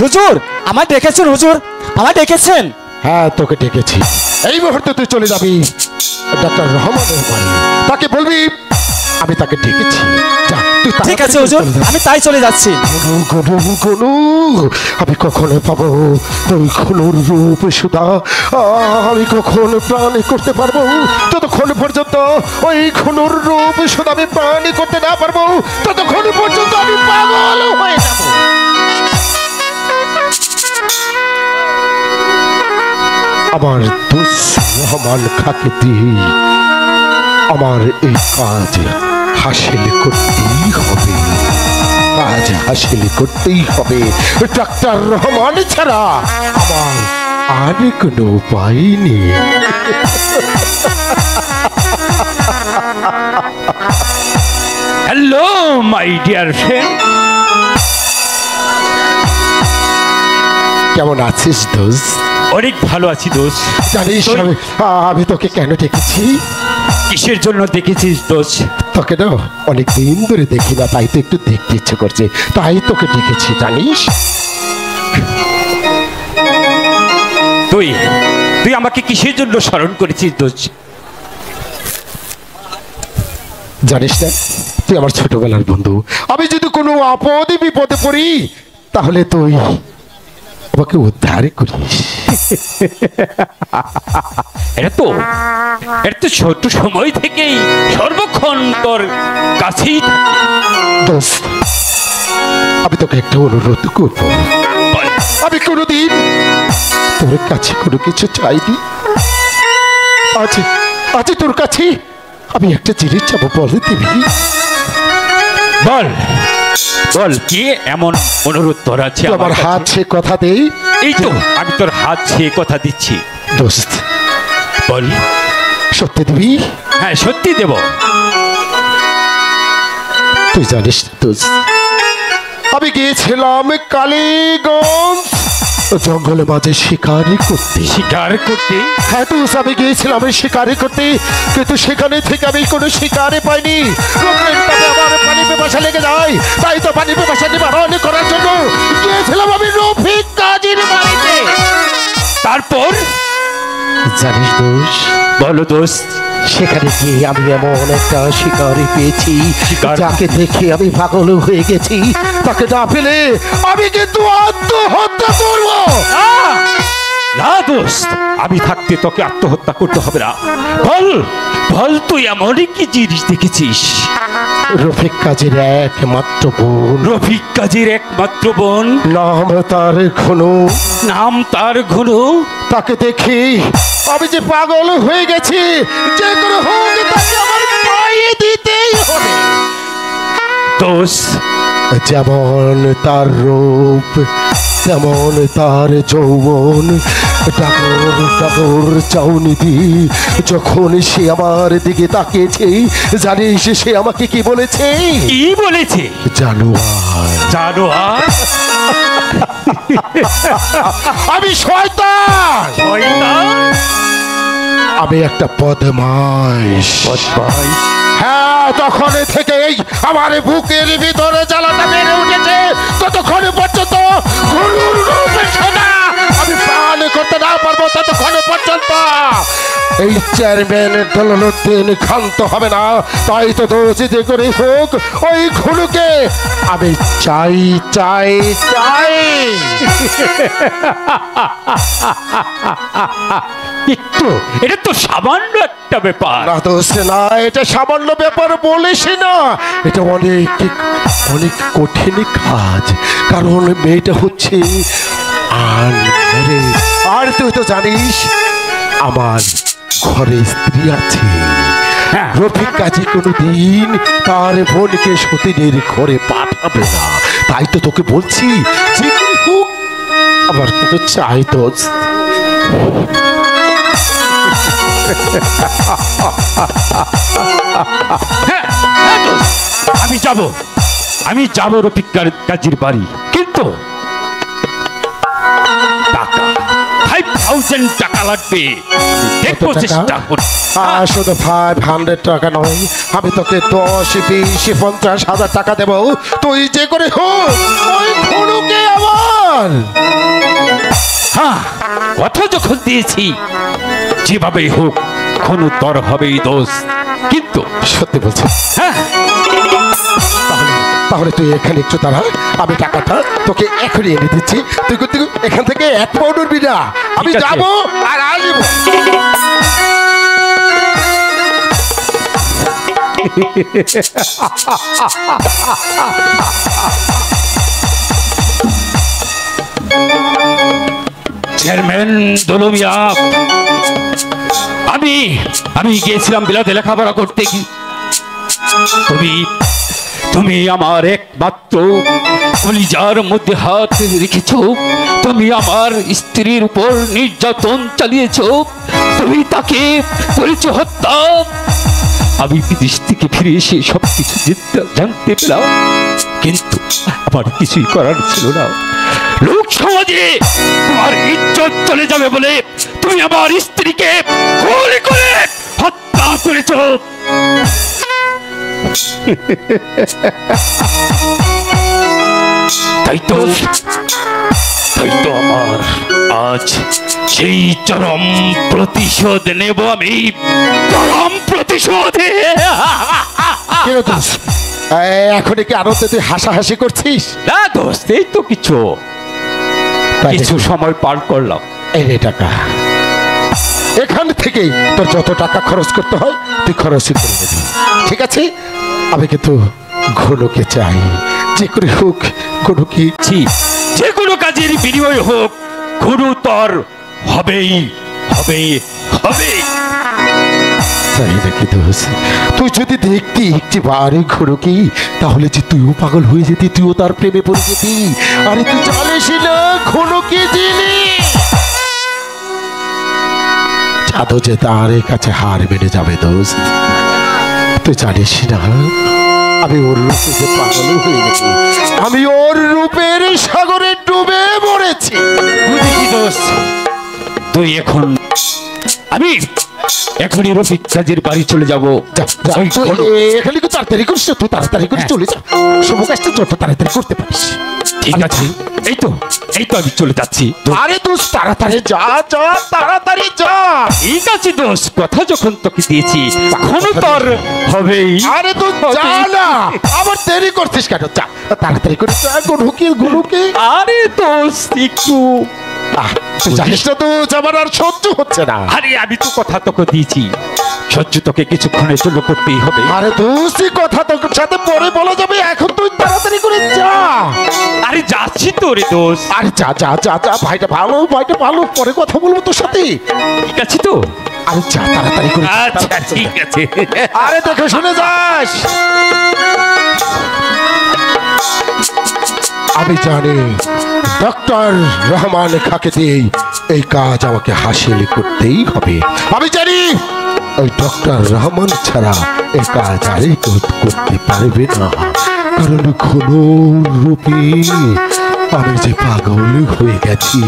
হুজুর আমায় ডেকেছেন? হুজুর আমায় ডেকেছেন? হ্যাঁ, তোকে ডেকেছি। এই মুহূর্তে তুই চলে যাবি ডাক্তার রহমানের বাড়ি, তাকে বলবি আমি তাকে ডেকেছি। যা, তুই ঠিক আছে হুজুর, আমি তাই চলে যাচ্ছি। আমি কখনো পাবো ওই খুনুর রূপ সুধা? আমি কখন প্রাণ করতে পারবো? ততক্ষণ পর্যন্ত ওই খুনুর রূপ সুধা আমি প্রাণ করতে না পারবো, ততক্ষণ পর্যন্ত আমি পাগল হয়ে যাবো। আমার দোষ রহমান খাকে দিয়ে আমার এই কাজ হাসিল করতেই হবে, কাজ হাসিল করতেই হবে। ডাক্তার রহমান ছাড়া আমার আর কোনো উপায় নেই। হ্যালো মাই ডিয়ার ফ্রেন্ড, কেমন আছিস দোস্ত? অনেক ভালো আছি দোস্ত। জানিস আমি তোকে কেন ডেকেছি? কিসের জন্য দেখেছিস দোস্ত? তোকে না অনেক দিন ধরে দেখি না, তাই তো একটু দেখতে ইচ্ছে করছে, তাই তোকে ডেকেছি। জানিস তুই তুই আমাকে কিসের জন্য স্মরণ করেছিস দোস্ত? জানিস না, তুই আমার ছোটবেলার বন্ধু। আমি যদি কোনো আপদে বিপদে পড়ি তাহলে তুই আমাকে উদ্ধার করিস। এটা তো ছোট সময় থেকেই সর্বক্ষণ তোর কাছেই থাকি। দোস্ত, আমি তোকে একটা অনুরোধ করবো। আমি কোনোদিন তোর কাছে কোনো কিছু চাইনি, আজ তোর কাছে আমি একটা জিনিস চাবো, বলে দিবি? বল বল, কি এমন অনুরোধ তোর আছে? আমার হাত সে কথা দেই। এই তো আমি তোর হাত ছেয়ে কথা দিচ্ছি। দোস্ত বল, সত্যি দিবি? হ্যাঁ সত্যি দেব। তুই জানিস দোস্ত, আমি গিয়েছিলাম কালীগঞ্জ জঙ্গলের মাঝে শিকারি করতে। শিকার করতে? হ্যাঁ দোস্ত, আমি গিয়েছিলাম শিকারি করতে, কিন্তু সেখানে থেকে আমি কোনো শিকারে পাইনি। আমার পানি পিপাসা লেগে যায়, তাই তো পানি পিপাসা নিবারণ করার জন্য গিয়েছিলাম আমি রফিক কাজীর বাড়িতে। তারপর জানিস দোষ? বলো দোস্ত। সেখানে গিয়ে আমি এমন একটা শিকারি পেয়েছি যাকে দেখে আমি পাগল হয়ে গেছি। তাকে না পেলে আমি কিন্তু আত্মহত্যা করবো। না দোস্ত, আমি থাকতে তোকে আত্মহত্যা করতে হবে না। বল বল, তুই এমন কি জিনিস দেখেছিস? রফিক কাজীর একমাত্র বোন। রফিক কাজীর একমাত্র বোন? নাম তার ঘনু। নাম তার ঘনু? তাকে দেখি আমি যে পাগল হয়ে গেছি, যে কোনো হোক তাকে আমার পায়ে দিতেই হবে। দোস্ত, যেমন তার রূপ তেমন তার যৌবন। ডাগর ডাগর চাউনি দি যখন সে আমার দিকে তাকিয়েছে, জানিস সে আমাকে কি বলেছে? কি বলেছে? জানোয়ার। জানোয়ার? আমি শয়তান। শয়তান? আমি একটা বদমাইশ। হ্যাঁ, তখন থেকেই আমার বুকের ভিতরে জ্বালাটা বেড়ে উঠেছে। ততক্ষণ পর্যন্ত গরুর রূপে সোনা আমি পান করতে না পারবো, ততক্ষণ পর্যন্ত এই চেয়ারম্যান দলুদ্দিন ক্ষান্ত হবে না। তাই তো দোষ যে করে হোক ওই ঘুনুকে আমি চাই চাই চাই। এটা তো সামান্য একটা ব্যাপার। না দোষ না, এটা সামান্য ব্যাপার বলিস না, এটা অনেক অনেক কঠিন কাজ। কারণ মেয়েটা হচ্ছে আর তুই তো জানিস আমার ঘরে স্ত্রী আছে। রফিক কাজী কোনোদিন তার বোনকে সতীনের ঘরে পাঠাবে না। তাই তো তোকে বলছি যে হোক আমার কিন্তু চাই তো। আমি যাব রফিক কাজীর বাড়ি, কিন্তু টাকা 5,000 টাকা লাগবে। দেখবো চেষ্টা করি। শুধু 500 টাকা নয়, আমি তোকে 10, 20, 50,000 টাকা দেবো। তুই যে করে হোক ওই ঘুনুকে আমার। হ্যাঁ, কথা যখন দিয়েছি যেভাবেই হোক ঘনু তর হবেই দোষ। কিন্তু সত্যি বলছি। হ্যাঁ, তাহলে তুই এখানে একটু দাঁড়া, আমি টাকাটা তোকে এখনই এনে দিচ্ছি। তুই কিন্তু এখান থেকে 1 পাউন্ড উঠবি না। আমি যাবো আর আসবো। চেয়ারম্যান দলমিয়া, আমি গিয়েছিলাম বিলাতে লেখাপড়া করতে। কি তুমি আমার একমাত্র কলিজার মধ্যে হাত রেখেছ। তুমি আমার স্ত্রীর উপর নির্যাতন চালিয়েছ। তুমি তাকে করেছ হত্যা। আমি বিদেশ থেকে ফিরে এসে সবকিছু জানতে পেলাম, কিন্তু আমার কিছুই করার ছিল না। লোক সমাজে তোমার ইজ্জত চলে যাবে বলে তুমি আমার স্ত্রীকে গুলি করে হত্যা করেছ। তাই তো আমার আজ সেই চরম প্রতিশোধ নেব। আমি চরম প্রতিশোধ। এখনই কি আরো তুই হাসাহাসি করছিস? না দোস্ত, এই তো কিছু সময় পার করলাম। এই টাকা, এখান থেকেই তোর যত টাকা খরচ করতে হয় তুই খরচই করে দিবি, ঠিক আছে? আমি কিন্তু ঘনুকে চাই, যে করে হোক ঘনুকে। যে কোনো কাজের বিনিময় হোক ঘনু তোর হবেই হবে হবে। তাই নাকি দোষ? তুই যদি দেখতি একটিবারে ঘনুকে, তাহলে যে তুইও পাগল হয়ে যেতি, তুইও তার প্রেমে পড়ে যেতি। আরে তুই জানিস না ঘনুকে দিলি জাদু যে তার কাছে হার মেনে যাবে দোস্ত। তুই জানিস না আমি ওর রূপে যে পাগল হয়ে গেছি, আমি ওর রূপের সাগরে ডুবে মরেছি। বুঝেছি দোস্ত, তুই আমি এখনই রফিক কাজীর বাড়ি চলে যাবো। এখানে কি তাড়াতাড়ি করিস? তুই তাড়াতাড়ি করে চলে যা, শুভ কাজটা যত তাড়াতাড়ি করতে পারিস। ঠিক আছে, এই তো আমি চলে যাচ্ছি। আরে দোস্ত তাড়াতাড়ি যা, তাড়াতাড়ি যা। ঠিক আছে দোস্ত, কথা যখন তোকে দিয়েছি ঘনু তোর হবেই। আরে তুই যা না, আবার দেরি করছিস কেন? যা তাড়াতাড়ি করে যা। গুনুকে আরে দোস্ত একটু তুই জানিস না তো আমার আর সহ্য হচ্ছে না। আরে আমি তো কথা তোকে দিয়েছি, সহ্য তোকে কিছুক্ষণের জন্য করতেই হবে। আরে দোস্ত কথা তোর সাথে পরে বলা যাবে, এখন তুই তাড়াতাড়ি করে যা। আরে যাচ্ছি তো রে দোস্ত। আরে যা যা যা যা, ভাইটা ভালো পরে কথা বলবো তোর সাথে, ঠিক আছে তো? আরে যা তাড়াতাড়ি করে। আচ্ছা ঠিক আছে। আরে দেখে শুনে যাস। আমি জানি ডক্টর রহমান খাকে দিয়েই এই কাজ আমাকে হাসিল করতেই হবে। আমি জানি ওই ডক্টর রহমান ছাড়া এই কাজ আর করতে পারবে না, কারণ ঘনুর রূপে আমি যে পাগল হয়ে গেছি।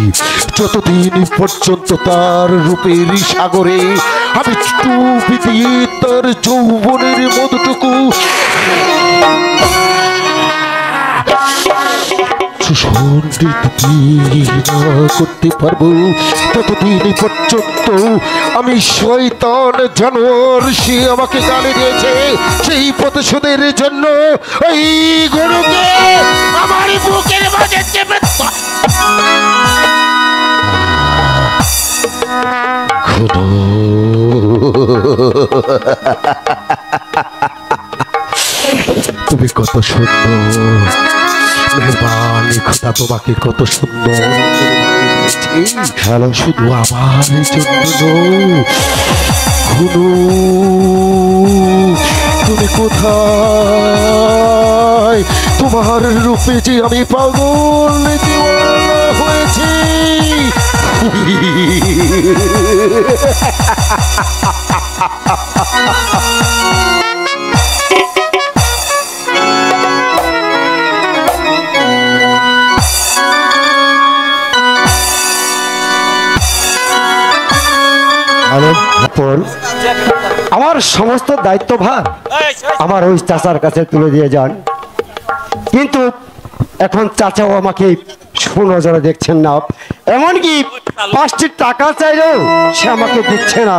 যতদিন পর্যন্ত তার রূপের সাগরে আমি ডুবে দিয়ে তার যৌবনের মধুটুকু করতে পারবো, ততদিন পর্যন্ত আমি শয়তান জানোয়ার, সে আমাকে গালি দিয়েছে, সেই প্রতিশোধের জন্য এই গরুকে আমার বুকের মাঝে চেপে তুমি কত সুন্দর, মেহরবানি খোদা তোমাকে কত সুন্দর হয়েছে হ্যালো শুধু আমার জন্য খুনু তুমি কোথায় তোমার রূপে যে আমি পাগল দিওয়ানা হয়েছি হ্যালো আপন, আমার সমস্ত দায়িত্বভার আমার ওই চাচার কাছে তুলে দিয়ে যান। কিন্তু এখন চাচাও আমাকে সুনজরে দেখছেন না, এমনকি 5টি টাকা চাইলেও সে আমাকে দিচ্ছে না।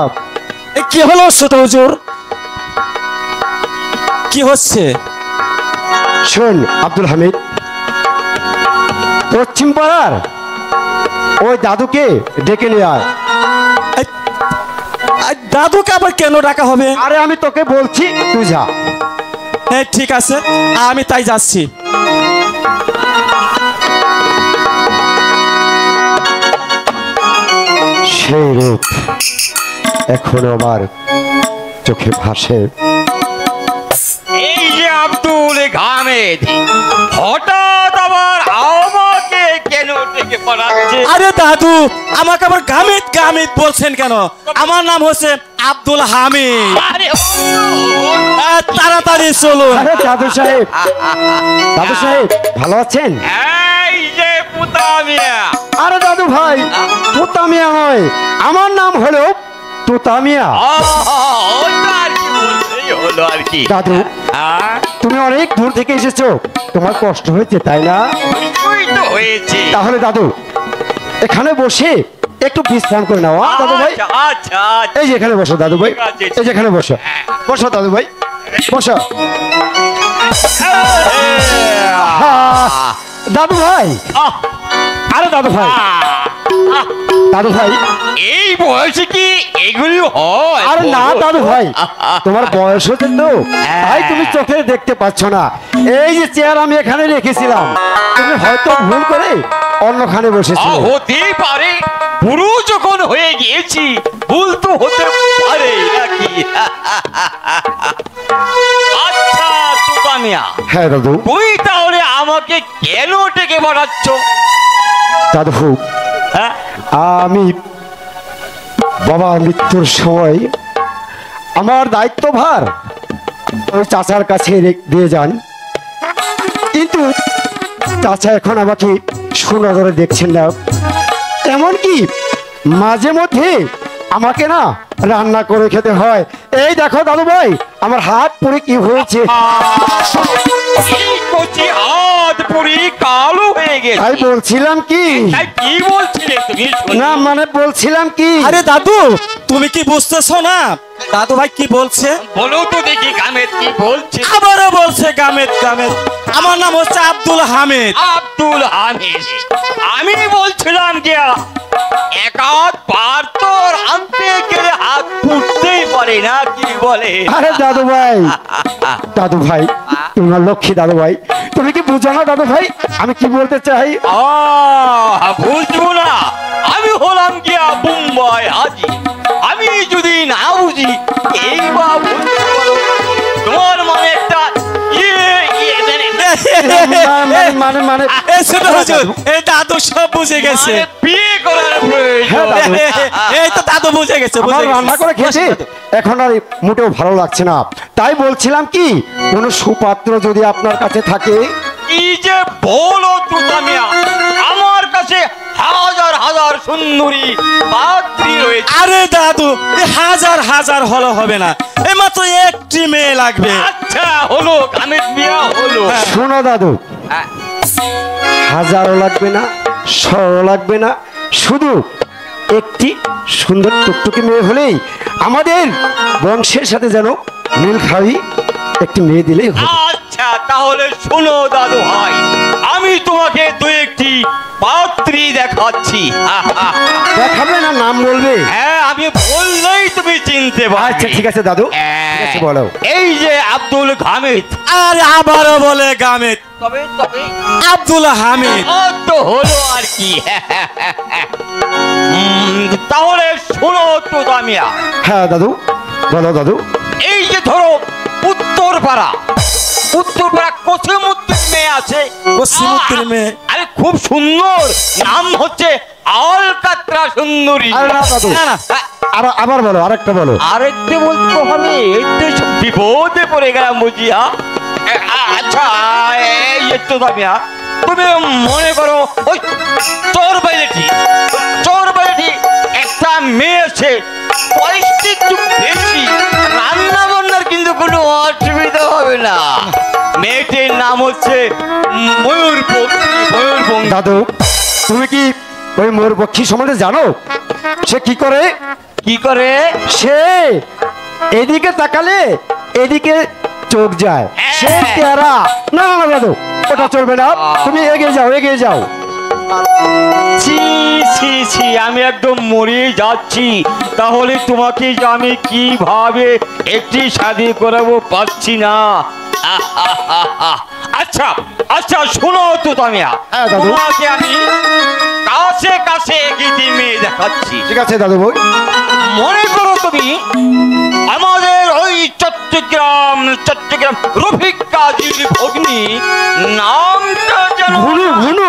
কি হলো ছোট হুজুর, কি হচ্ছে? শোন আব্দুল হামিদ, পশ্চিম পাড়ার ওই দাদুকে ডেকে নিয়ে আয়। দাদুকে আবার কেন ডাকা হবে? আরে আমি তোকে বলছি, তুই যা। হ্যাঁ ঠিক আছে, আমি তাই যাচ্ছি। সেই রূপ এখন আমার চোখে ভাসে। এই যে আব্দুল হামিদ হঠাৎ আবার আমাকে কেন ডেকে পাঠাচ্ছে? আরে দাদু, আমাকে আবার গামিত গামিত বলছেন কেন? আমার নাম হচ্ছে আব্দুল হামিদ। আরে তাড়াতাড়ি চলুন। আরে দাদু সাহেব, দাদু সাহেব ভালো আছেন? এই যে পুতামিয়া, আরে দাদু ভাই, তোতামিয়া নয়, আমার নাম হলো তোতামিয়া। ওটা আর কি বলছেই হলো আর কি। দাদু, তুমি অনেক দূর থেকে এসেছো, তোমার কষ্ট হয়েছে তাই না? কিছুই তো হয়েছে। তাহলে দাদু এখানে বসে একটু বিশ্রাম করে নাও। দাদু ভাই আচ্ছা আচ্ছা আচ্ছা। এই যে এখানে বসো দাদু ভাই, এই যে এখানে বসো, বসো দাদু ভাই, বসো। দাদু ভাই, আরে দাদু ভাই, দাদু ভাই, এই বয়সে কি এগুলি হয়? আরে না দাদু ভাই, তোমার বয়স হচ্ছে তো, তাই তুমি চোখে দেখতে পাচ্ছ না। এই যে চেয়ার আমি এখানে রেখেছিলাম, তুমি হয়তো ভুল করে অন্যখানে বসেছিলে। হতেই পারে, বুড়ো যখন হয়ে গিয়েছি ভুল তো হতে পারে নাকি? আচ্ছা তুকামিয়া, হ্যাঁ দাদু। তুই তাহলে আমাকে কেন ডেকে পাঠাচ্ছ? দাদু, হ্যাঁ, আমি বাবার মৃত্যুর সময় আমার দায়িত্বভার ওই চাচার কাছে দিয়ে যান, কিন্তু চাচা এখন আমাকে সুনজরে দেখছেন না। এমনকি মাঝে মধ্যে আমাকে না রান্না করে খেতে হয়। এই দেখো দাদু ভাই, আমার হাত পুড়ে কি হয়েছে। এই কচি হাত পুরি কালো হয়ে গেছে। তাই বলছিলাম কি, তাই কি বলছিলে তুমি? না মানে বলছিলাম কি, আরে দাদু, তুমি কি বুঝতেছো না দাদু ভাই কি বলছে? বলো তো দেখি গামেদ কি বলছে। আবারও বলছে গামেদ গামেদ। আমার নাম হচ্ছে আব্দুল হামিদ। আব্দুল হামিদ, আমি বলছিলাম যে একাধ বার তোর আনতে গেলে হাত ফুটতেই পারে না, কি বলে? আরে দাদু ভাই, দাদু ভাই তোমার লক্ষ্মী দাদু ভাই, তুমি কি বুঝো না দাদু ভাই আমি কি বলতে চাই? বুঝবো না? আমি হলাম গিয়া মুম্বাই হাজি, আমি যদি না বুঝি এই বা বুঝতে পারো। তোমার মানে একটা মানে মানে এই ছোট হুজুর, এই দাদু সব বুঝে গেছে। মানে বিয়ে করার হ্যাঁ দাদু, এই তো দাদু বুঝে গেছে, বুঝে আমার গেছে। রান্না করে খেয়েছি, এখন আর মোটেও ভালো লাগছে না। তাই বলছিলাম কি, কোনো সুপাত্র যদি আপনার কাছে থাকে। কি যে বলো তুতামিয়া, আমার কাছে হাজার হাজার সুন্দরী পাত্রী রয়েছে। আরে দাদু, এই হাজার হাজার হলো হবে না, এই মাত্র একটি মেয়ে লাগবে। আচ্ছা হলো, গামেদ মিয়া হলো। শোনো দাদু, হাজারও লাগবে না, শও লাগবে না, শুধু একটি সুন্দর টুকটুকি মেয়ে হলেই আমাদের বংশের সাথে যেন মিল খাওয়ি একটি মেয়ে দিলেই হবে। আচ্ছা তাহলে শোনো দাদু ভাই, আমি তোমাকে দু একটি পাত্রী দেখাচ্ছি। দেখাবে না নাম বলবে? হ্যাঁ, আমি বললেই তুমি চিনতে পারবে। আচ্ছা ঠিক আছে দাদু, ঠিক আছে বলো। এই যে আব্দুল হামিদ। আরে আবারও বলে গামিদ। তবে তবে আব্দুল হামিদ। ও তো হলো আর কি। তাহলে শোনো তো দামিয়া। হ্যাঁ দাদু বলো দাদু। এই যে ধরো উত্তরপাড়া কসিমউদ্দিন মেয়ে আছে। কসিমউদ্দিন মেয়ে? আরে খুব সুন্দর, নাম হচ্ছে আলকাতরা সুন্দরী। আরে না দাদু, আবার বলো, আরেকটা বলো। আরেকটা বলতে হবে, এই তো সব বিপদে পড়ে গেলাম বুঝিয়া। আচ্ছা এই তো দামিয়া, তুমি মনে করো ওই চোর বাইরেটি একটা মেয়ে আছে, বয়সটা একটু বেশি, রান্না বান্নার কিন্তু কোনো অসুবিধা হবে না। মেয়েটির নাম হচ্ছে ময়ূরপঙ্খী। দাদু তুমি কি ওই ময়ূরপঙ্খী সম্বন্ধে জানো? সে কি করে? সে এদিকে তাকালে এদিকে চোখ যায়, সে তেরা। না না দাদু, ওটা চলবে না, তুমি এগিয়ে যাও। ছি, আমি একদম মরে যাচ্ছি। তাহলে তোমাকে যে আমি কিভাবে একটি শাদী করাবো পাচ্ছি না। আচ্ছা শোনো তো দামিয়া, তোমাকে আমি কাছে এগিয়ে মেয়ে দেখাচ্ছি। ঠিক আছে দাদু ভাই। মনে করো তুমি আমাদের ওই চট্টগ্রাম রফিক কাজীর ভগ্নী, নামটা যেন ঘুনু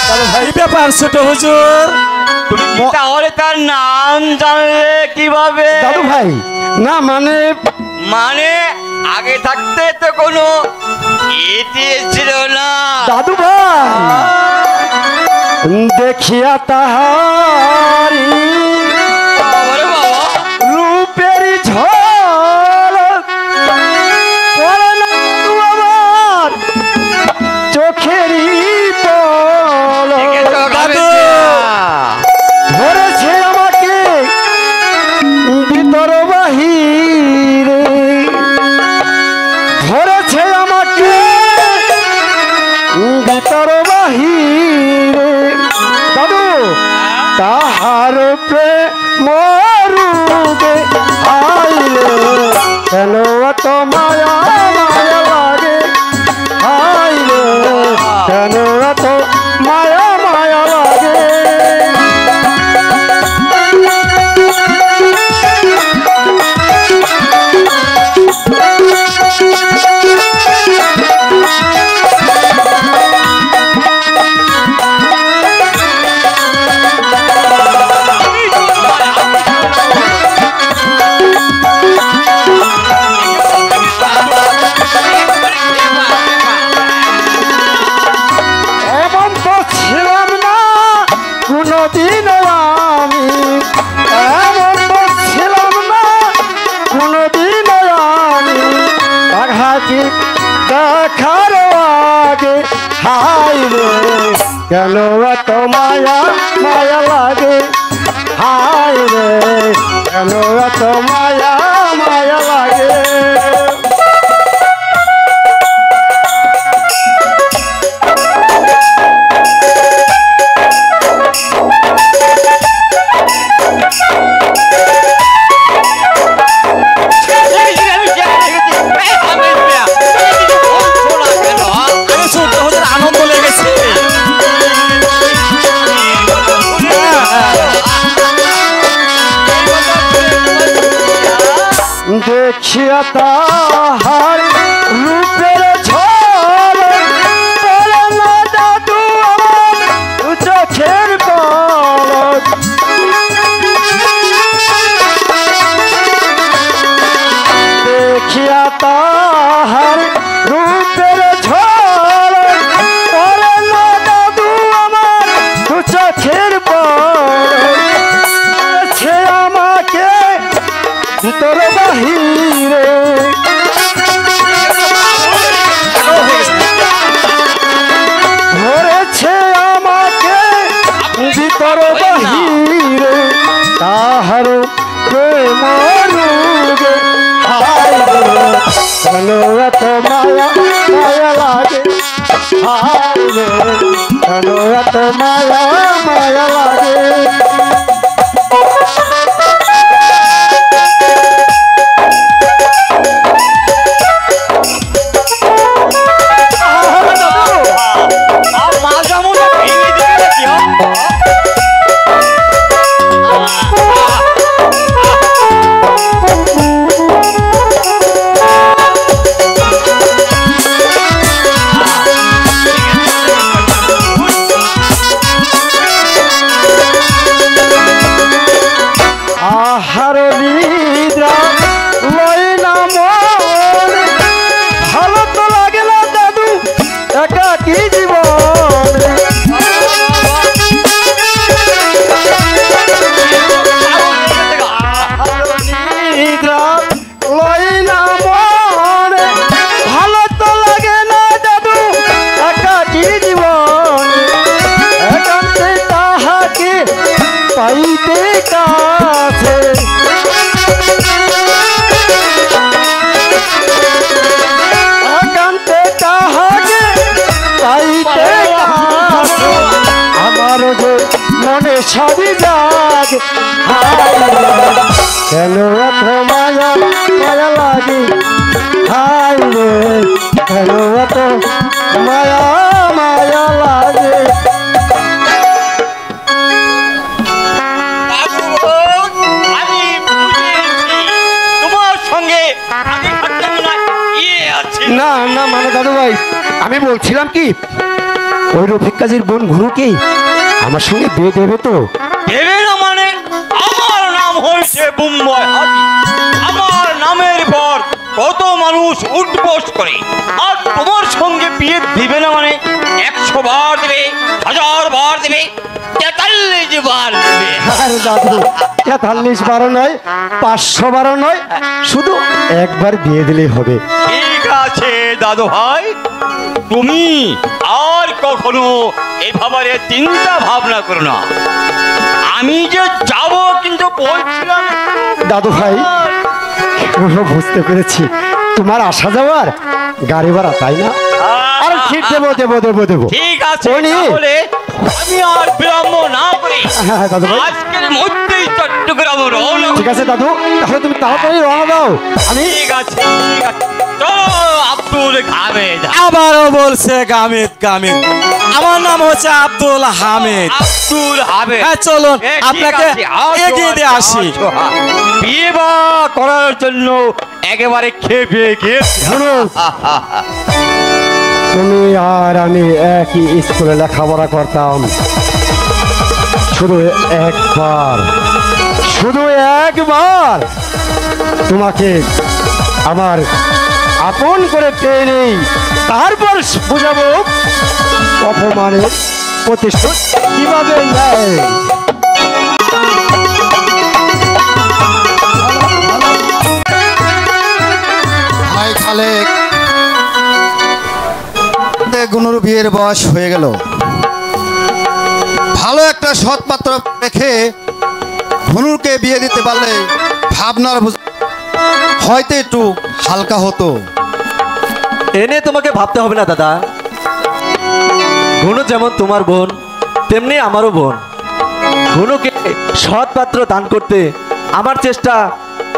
দাদু ভাই ব্যাপার ছোট হুজুর। তুমি তাহলে তার নাম জানলে কিভাবে? দাদু ভাই না মানে আগে থাকতে তো কোনো ইতি ছিল না দাদু ভাই। দেখিয়া তাহারি রূপের ঝলক পড়ে না আমার চোখেরই পলক। দাদু ধরেছে আমাকে ভিতর বাহিরে, ধরেছে আমাকে ভিতর বাহিরে। দাদু তাহার প্রেম রূপে আইলে কেন এত মায়া লাগে, আইলে কেন এত মায়া লাগে। দেখার আগে হাই রে কেন এত মায়া লাগে, হাই রে কেন এত মায়া লাগে। আনন্দ লেগেছে। দেখিয়া তাহার রূপের ঝলক পড়ে না দাদু আমার চোখের পলক। দেখিয়া তাহার রূপের ঝলক পড়ে না দাদু আমার চোখের পলক। সে আমাকে ভিতর বাহিরে মায়া মায়া লাগে সারি যাগ কেন এত মায়া মায়া লাগে হাই রে কেন এত মায়া মায়া লাগে তোমার সঙ্গে না না মানে দাদু ভাই আমি বলছিলাম কি ওই রফিক কাজীর বোন ঘুরুকে আমার সঙ্গে বিয়ে দেবে তো? দেবে না মানে? আমার নাম হয়েছে মুম্বাই হাজি। আমার নামের পর কত মানুষ উঠবস করে, আর তোমার সঙ্গে বিয়ে দিবে না মানে 100 বার দেবে, 1000 বার দেবে, 43 বার দেবে। আরে দাদু 43 বারও নয়, 500 বারও নয়, শুধু একবার বিয়ে দিলেই হবে। ঠিক আছে দাদু ভাই, তুমি আর কখনো এভাবে চিন্তা ভাবনা করো না। আমি যে যাব কিন্তু বলছিলাম দাদু ভাই বুঝতে পেরেছি তোমার আসা যাওয়ার গাড়ি ভাড়া, তাই না? আরে ঠিক দেবো দেবো দেবো দেবো। ঠিক আছে, তাহলে আমি আর বিলম্ব না করি দাদু ভাই আজকের মধ্যেই চট্টগ্রাম রওনা। ঠিক আছে দাদু, তাহলে তুমি তাড়াতাড়ি রওনা দাও। আমি ঠিক আছে ঠিক আছে, চলো আব্দুল হামিদ। আবারও বলছে গামিদ গামিদ, আমার নাম হচ্ছে আব্দুল হামিদ। আব্দুল হামিদ, হ্যাঁ চলুন আপনাকে এগিয়ে দিয়ে আসি। বিয়ে বা করার জন্য একেবারে খেপে গেছি। তুমি আর আমি একই স্কুলে লেখাপড়া করতাম, শুধু একবার তোমাকে আমার আপন করে পেয়ে নেই, তারপর বুঝাবো অপমানের প্রতিশোধ কিভাবে নেয়। ভাই খালেক, গুনুর বিয়ের বয়স হয়ে গেল, ভালো একটা সৎ পাত্র রেখে গুনুরকে বিয়ে দিতে পারলে ভাবনার হয়তো একটু হালকা হতো। এনে তোমাকে ভাবতে হবে না দাদা, গুনু যেমন তোমার বোন তেমনি আমারও বোন। গুনুকে সৎ পাত্র দান করতে আমার চেষ্টা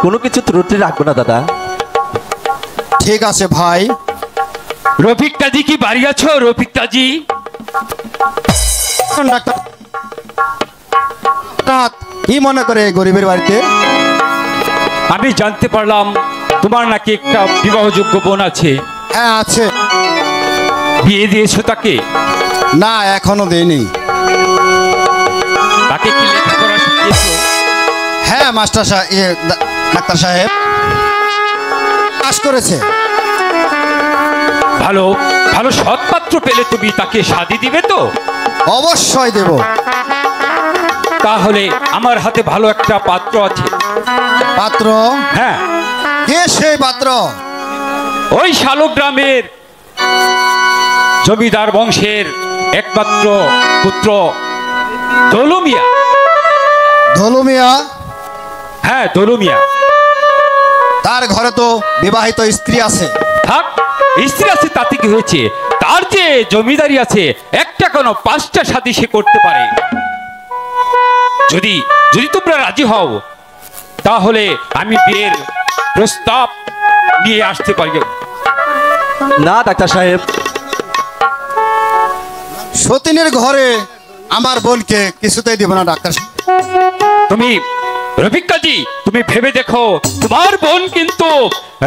কোনো কিছু ত্রুটি রাখবো না দাদা। ঠিক আছে ভাই। রফিক কাজী কি বাড়ি আছো? রফিক কাজী, ডাক্তার কি মনে করে গরিবের বাড়িতে? আমি জানতে পারলাম তোমার নাকি একটা বিবাহযোগ্য বোন আছে। হ্যাঁ আছে। বিয়ে দিয়েছো তাকে? না এখনো দেয়নি। তাকে কি লেখাপড়া শিখিয়েছো? হ্যাঁ মাস্টার সাহেব, ডাক্তার সাহেব পাস করেছে। ভালো ভালো সৎপাত্র পেলে তুমি তাকে শাদী দিবে তো? অবশ্যই দেব। তাহলে আমার হাতে ভালো একটা পাত্র আছে। পাত্র? হ্যাঁ। কে সেই পাত্র? ওই শালগ্রামের জমিদার বংশের একমাত্র পুত্র দলু মিয়া। দলু মিয়া? হ্যাঁ দলু মিয়া। তার ঘরে তো বিবাহিত স্ত্রী আছে। থাক, স্ত্রী আছে তাতে কি হয়েছে, তার যে জমিদারি আছে 1 টাকা কোনো 5টা সাথী সে করতে পারে। যদি যদি তোমরা রাজি হও তাহলে আমি বিয়ের প্রস্তাব নিয়ে আসতে পারি। না ডাক্তার সাহেব, সতীনের ঘরে আমার বোনকে কিছুতেই দিব না ডাক্তার সাহেব। তুমি রফিক কাজী, তুমি ভেবে দেখো, তোমার বোন কিন্তু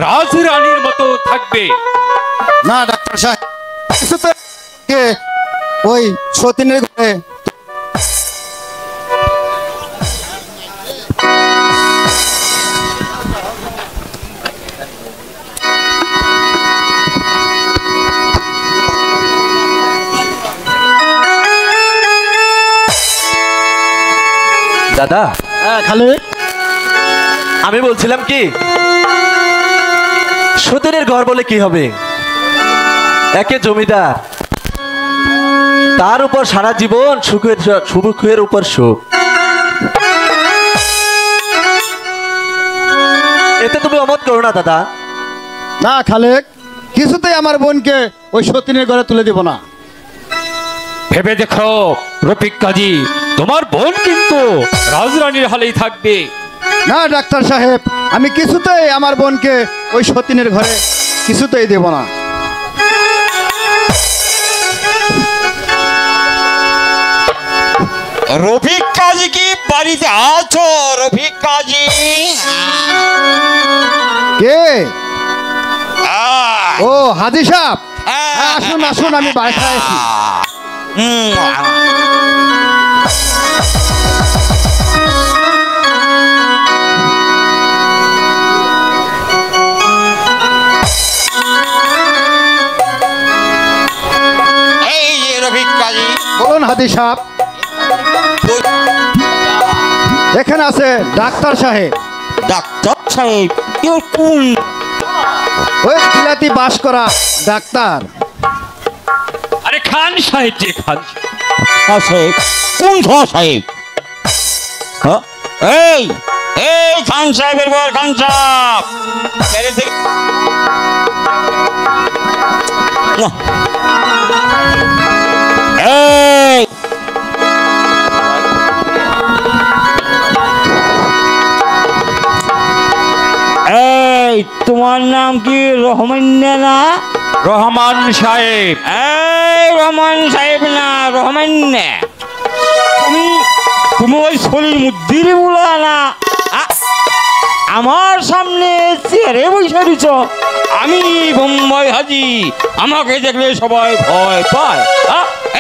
রাজরানীর মতো থাকবে। না ডাক্তার সাহেব, কিছুতে ওই সতীনের ঘরে দাদা। খালি আমি বলছিলাম কি, সতীনের ঘর বলে কি হবে? একে জমিদার, তার উপর সারা জীবন সুখের উপর সুখ। এতে তুমি অমত করো না দাদা। না খালেক, কিছুতেই আমার বোনকে ওই সতীনের ঘরে তুলে দিব না। ভেবে দেখো রফিক কাজী, তোমার বোন কিন্তু রাজরানীর হালেই থাকবে। না ডাক্তার সাহেব, আমি কিছুতেই আমার বোনকে ওই সতীনের ঘরে কিছুতেই দেব না। রফিক কাজী কি বাড়িতে আছো? রফিক কাজী কে? ও হাজি সাহেব, আসুন আসুন, আমি বাসায় আছি। এই যে রফিক কাজী, বলুন হাজি সাহেব। এখানে আছে ডাক্তার সাহেব। ডাক্তার সাহেব কোন? ওই বিলাতি বাস করা ডাক্তার। আরে খান সাহেব, যে খান সাহেব। কোন সাহেব? এই এই খান সাহেবের ঘর। খান সাহেব এই এই তোমার নাম কি? রহমান না? রহমান সাহেব। এই রহমান সাহেব না, রহমান না। তুমি তুমি ওই শরীর মুদ্দির বলা না? আমার সামনে চেয়ারে বসে দিছ। আমি বোম্বাই হাজি, আমাকে দেখলে সবাই ভয় পায়।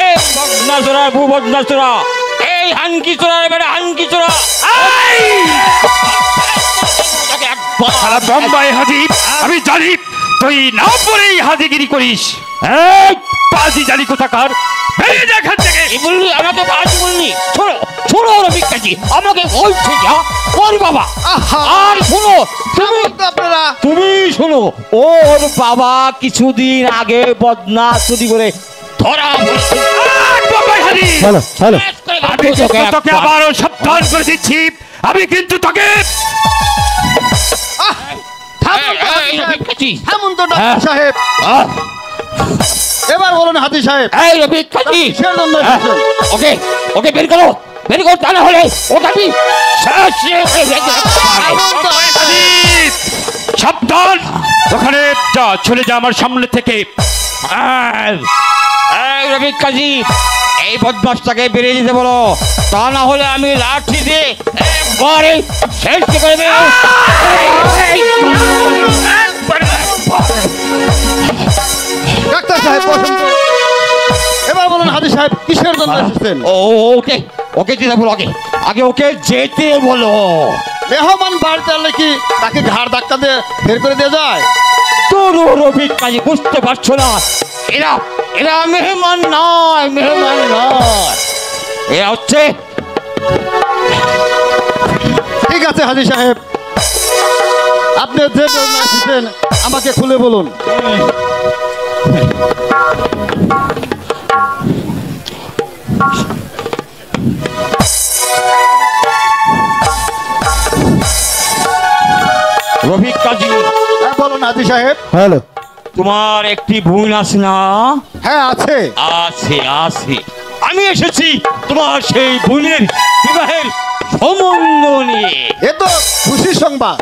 এই বদনা চোরা, বু বদনা চোরা, এই হানকি চোরা, এবারে হানকি চোরা। সারা বোম্বাই হাজি, আমি জানি তুই না পরেই হাজিগিরি করিস। এই পাজি জানি কোথাকার, বেরিয়ে যা এখান থেকে। বললি আমাকে বাজি বললি? শোনো শোনো রফিক কাজী, আমাকে বলছে যা ওর বাবা। আর শোনো তুমি, আপনারা তুমি শোনো, ওর বাবা কিছুদিন আগে বদনা চুরি করে ধরা পড়েছে। বোম্বাই হাজি, হ্যালো হ্যালো, আমি কিন্তু তোকে আবারও সাবধান করে দিচ্ছি, আমি কিন্তু তোকে। থামুন তো ডাক্তার সাহেব। এবার বলুন হাজি সাহেব, এই রফিক কাজী, কিসের জন্য এসেছেন? ওকে ওকে বের করো, বের করো, তা না হলে ওকে আমি সাবধান, ওখানে যা, চলে যা আমার সামনে থেকে। এই রফিক কাজী, এই বদমাসটাকে বেরিয়ে যেতে বলো, তা না হলে আমি লাঠি দিয়ে একবারে শেষ করে দেব। ডাক্তার সাহেব বসুন তো। এবার বলুন হাজি সাহেব, কিসের জন্য এসেছেন? ওকে ওকে যেতে বলো, আগে আগে ওকে যেতে বলো। মেহমান বাড়িতে আনলে কি তাকে ঘাড় ধাক্কা দিয়ে বের করে দেওয়া যায়? তোর রফিক কাজী বুঝতে পারছো না, এরা এরা মেহমান নয়, মেহমান নয়, এরা হচ্ছে। ঠিক আছে হাজি সাহেব, আপনি যে জন্য এসেছেন আমাকে খুলে বলুন। রফিক কাজী, বলুন হাজি সাহেব। হ্যালো, তোমার একটি বোন আছে না? হ্যাঁ আছে। আছে আছে আমি এসেছি তোমার সেই বোনের বিবাহের সম্বন্ধ নিয়ে। এ তো খুশির সংবাদ।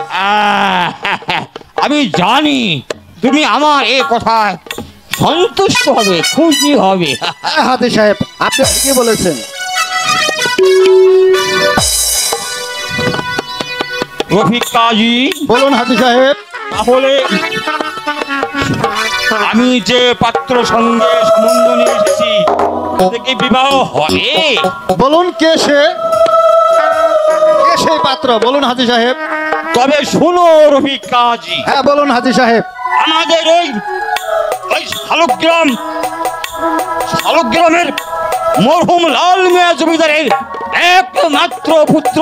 আমি জানি তুমি আমার এ কথায় সন্তুষ্ট হবে, খুশি হবে। হ্যাঁ হাজি সাহেব, আপনি ঠিকই বলেছেন। রফিক কাজী, বলুন হাজি সাহেব। তাহলে আমি যে পাত্র সঙ্গে সম্বন্ধ নিয়ে এসেছি তাতে কি বিবাহ হবে? বলুন কে সে, কে সেই পাত্র বলুন হাজি সাহেব। তবে শুনো রফিক কাজী। হ্যাঁ বলুন হাজি সাহেব। আমাদের ওই শালগ্রামের মরহুম লাল মিয়া জমিদারের একমাত্র পুত্র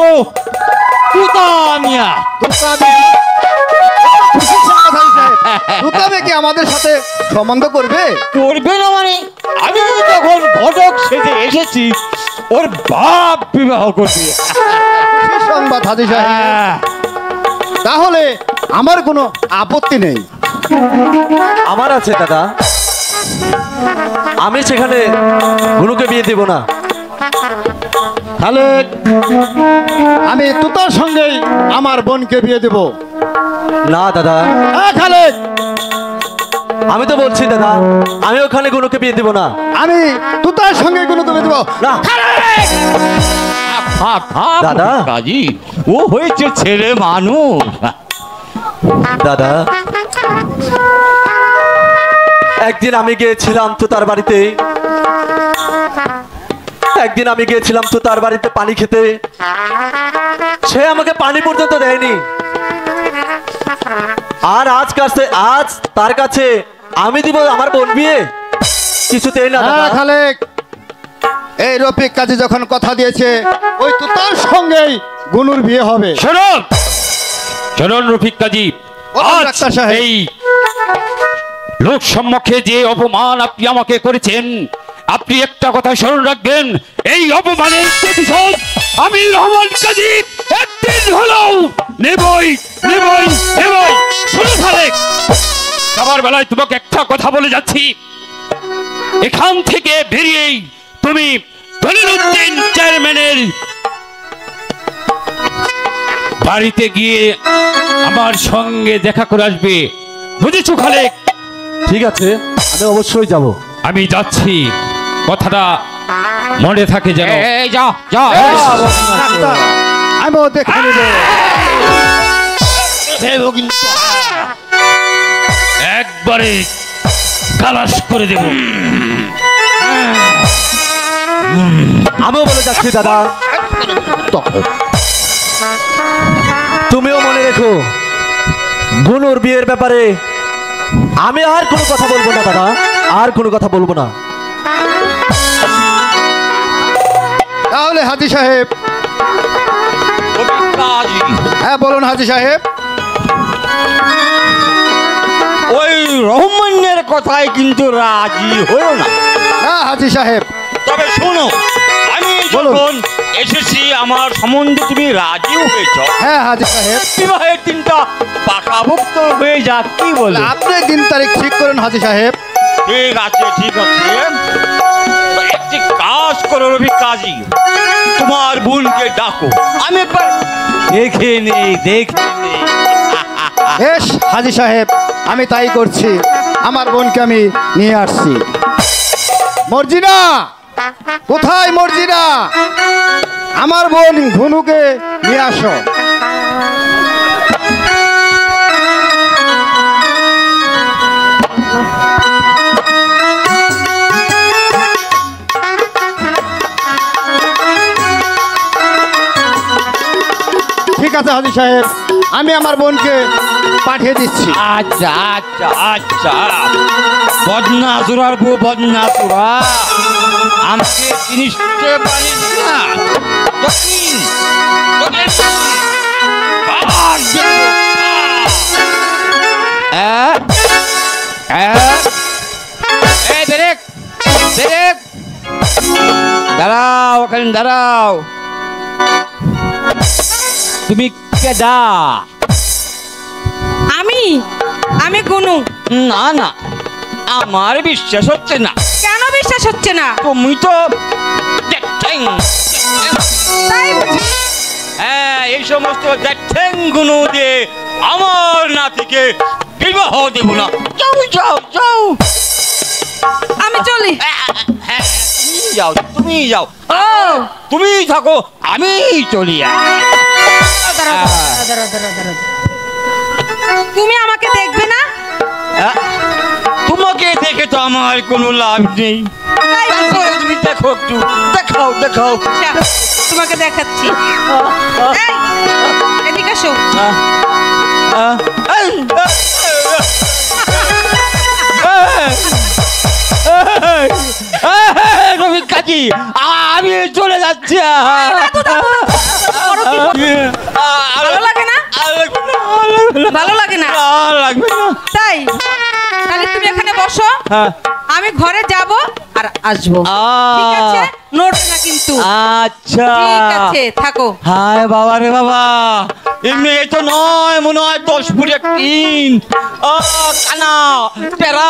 তুতা মিয়া। কি আমাদের সাথে সম্বন্ধ করবে? করবে না মানে আমি যখন ঘটক সেজে এসেছি ওর বাপ বিবাহ করবে। সংবাদ হাজি সাহেব, তাহলে আমার কোনো আপত্তি নেই। আমার আছে দাদা, আমি সেখানে গুনুকে বিয়ে দেব না। তাহলে আমি তুতার সঙ্গেই আমার বোনকে বিয়ে দেব। না দাদা, খালেদ, আমি তো বলছি দাদা, আমি ওখানে গুনুকে বিয়ে দেব না। আমি তুতার সঙ্গে গুনুকে বিয়ে দেব না। দাদা কাজী, ও হয়েছে ছেলে মানুষ। দাদা, একদিন আমি গিয়েছিলাম তো তার বাড়িতে, একদিন আমি গিয়েছিলাম তো তার বাড়িতে পানি খেতে, সে আমাকে পানি পর্যন্ত দেয়নি। আর আজ তার কাছে আমি দিব আমার বোন বিয়ে, কিছুতেই না। খালেক, এই রফিক কাজী যখন কথা দিয়েছে ওই তুতার সঙ্গেই গুনুর বিয়ে হবে। শুনুন শুনুন রফিক কাজী, এই লোক সম্মুখে যে অপমান আপনি আমাকে করেছেন, আপনি একটা কথা স্মরণ রাখবেন, এই অপমানের প্রতিশোধ আমি রহমান কাজী একদিন হলেও নেবই নেবই নেবই। শুনো খালেক, সবার বেলায় তোমাকে একটা কথা বলে যাচ্ছি, এখান থেকে বেরিয়েই তুমি দলিলউদ্দিন চেয়ারম্যানের বাড়িতে গিয়ে আমার সঙ্গে দেখা করে আসবে, বুঝেছো খালেক? ঠিক আছে, আমি অবশ্যই যাব। আমি যাচ্ছি, কথাটা মনে থাকে যেন। যা যা, আমিও দেখে নেব। একবারে খালাস করে দেব। আমিও বলে যাচ্ছি দাদা, তুমিও মনে রেখো গুনুর বিয়ের ব্যাপারে আমি আর কোনো কথা বলবো না দাদা, আর কোনো কথা বলবো না। তাহলে হাজি সাহেব। হ্যাঁ বলুন হাজি সাহেব। ওই রহমানের কথায় কিন্তু রাজি হলো না। হ্যাঁ হাজি সাহেব। তবে শোনো, আমি যখন এসেছি আমার সম্বন্ধে তুমি রাজিও হয়েছ। হ্যাঁ হাজি সাহেব। বিবাহের দিনটা পাকাভুক্ত হয়ে যাক, কি বলে? আপনি দিন তারিখ ঠিক করেন হাজি সাহেব। ঠিক আছে ঠিক আছে, একটি কাজ করো রফিক কাজী, তোমার বোনকে ডাকো, আমি একবার দেখে নেই। বেশ হাজি সাহেব, আমি তাই করছি, আমার বোনকে আমি নিয়ে আসছি। মর্জিনা, কোথায় মর্জিনা? আমার বোন ঘুনুকে নিয়ে আসো। ঠিক আছে হাজি সাহেব, আমি আমার বোনকে পাঠিয়ে দিচ্ছি। আচ্ছা আচ্ছা আচ্ছা, বদনা চূড়ার বউ বদনা চূড়া, আমাকে জিনিসটা পারিস না। দাঁড়াও, ওখানে দাঁড়াও। তুমি কেডা? আমি গুনু। না না, আমার বিশ্বাস হচ্ছে না। কেন বিশ্বাস হচ্ছে না? তুমি তো তাই বুঝি? হ্যাঁ, এই সমস্ত গুলো দিয়ে আমার নাতিকে বিবাহ দেব না। যাও যাও যাও, আমি চলি। হ্যাঁ, তুমি যাও, তুমি যাও, ও তুমি থাকো, আমি চলি। তুমি আমাকে দেখবে না? তোমাকে দেখে তো আমার কোনো লাভ নেই। তুমি দেখো, একটু দেখাও দেখাও। তোমাকে দেখাচ্ছি। এদিকে এসো। রফিক কাজী, আমি চলে যাচ্ছি। ভালো লাগে না? ভালো লাগে না? লাগবে না। তাই তাহলে তুমি এখানে বসো, আমি ঘরে যাব আর আসবো। ঠিক আছে? নড়বে না কিন্তু। আচ্ছা ঠিক আছে, থাকো। হায় বাবা রে বাবা, এমনি তো নয়, মনে হয় 10 ফুট একদিন। কানা টেরা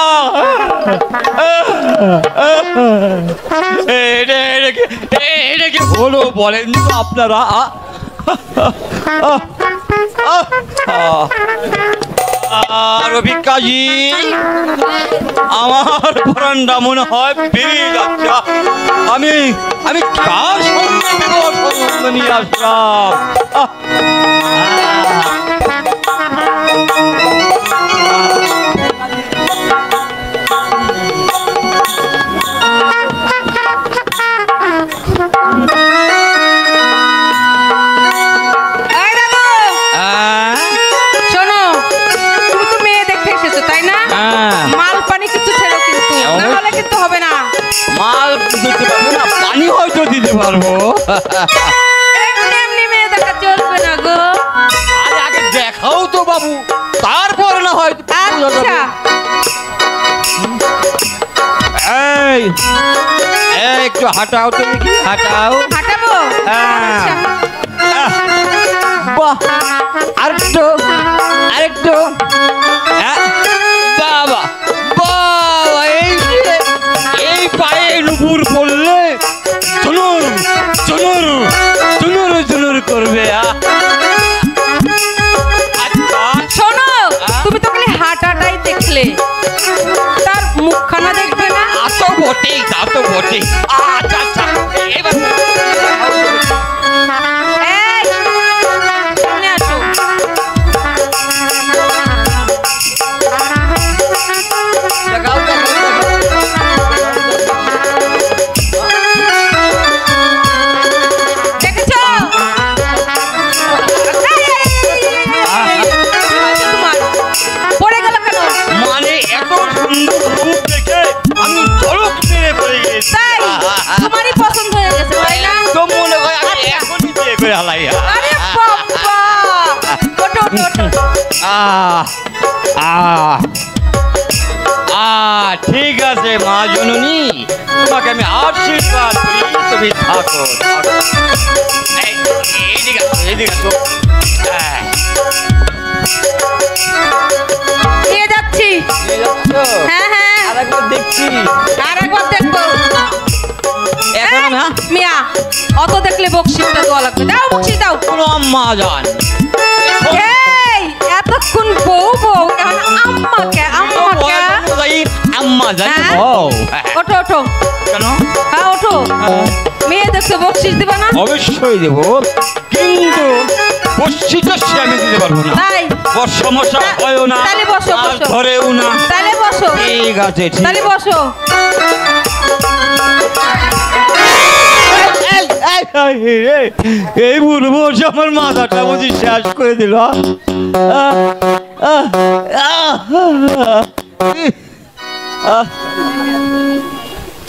এটা কি হলো বলেন তো আপনারা? রফিক কাজী, আমার প্রাণটা মনে হয় বেরিয়ে যাচ্ছে। আমি কার সঙ্গে নিয়ে আসলাম? মাল পানি কিছু ছেড়ো কিন্তু, না হলে কিন্তু হবে না। মাল দিতে পারবো না, পানি হয়তো দিতে পারবো। এমনি এমনি মেয়ে দেখা চলবে না গো। আরে আগে দেখাও তো বাবু, তারপর না হয়। আচ্ছা এই একটু হাঁটাও, তুমি কি হাঁটাও? হাঁটাবো? বাহ, আরেকটু আরেকটু। বাবা বাবা, এই পায়ে নুপুর পড়লে চুনুর চুনুর চুনুর চুনুর করবে। শোনো, তুমি তো খালি হাঁটাটাই দেখলে, তার মুখখানা দেখবে না? তো বটেই, তা তো বটেই। আচ্ছা আচ্ছা, এবার তোমারই পছন্দ হয়ে গেছে তাই না? তো মনে হয় আমি এখনই বিয়ে করে হালাই। আরে বাবা, ওঠো ওঠো ওঠো। ঠিক আছে মা জননী, তোমাকে আমি আশীর্বাদ করি, তুমি থাকো। এদিকে আসো, এদিকে আসো। নিয়ে যাচ্ছি। হ্যাঁ হ্যাঁ, আরেকবার দেখছি, আরেকবার দেখবো। এখন না মিয়া, অত দেখলে বকশিসটা দেওয়া লাগবে। দাও বকশিস দাও। কোনো আম্মা জান, এই এতক্ষণ বউ বউ, এখন আম্মাকে আম্মাকে আম্মা জান। ওঠো ওঠো। কেন? হ্যাঁ ওঠো। মেয়ে দেখতে বকশিস দিবা না? অবশ্যই দেবো, কিন্তু বসিটা সে আমি দিতে পারবো না। তাই সমস্যা হয় না, তাহলে বসো বসো। ধরেও না, তাহলে বসো। ঠিক আছে, তাহলে বসো। এই বুড়ো বসে আমার মাথাটা বুঝি শেষ করে দিল।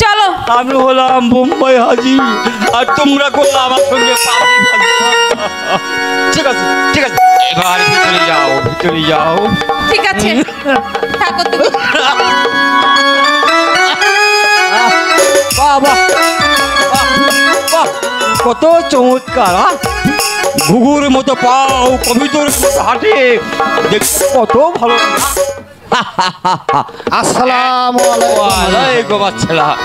চলো। আমি হলাম বোম্বাই হাজি, আর তোমরা করলে আমার সঙ্গে পাখি ভাজি। ঠিক আছে ঠিক আছে, এবার ভিতরে যাও, ভিতরে যাও। ঠিক আছে, থাকো তুমি। বাবা কত চমৎকার, ঘুঘুর মতো পাও, কবিতর মতো হাঁটে, দেখতে কত ভালো। আসসালামু ওয়ালাইকুম আসসালাম।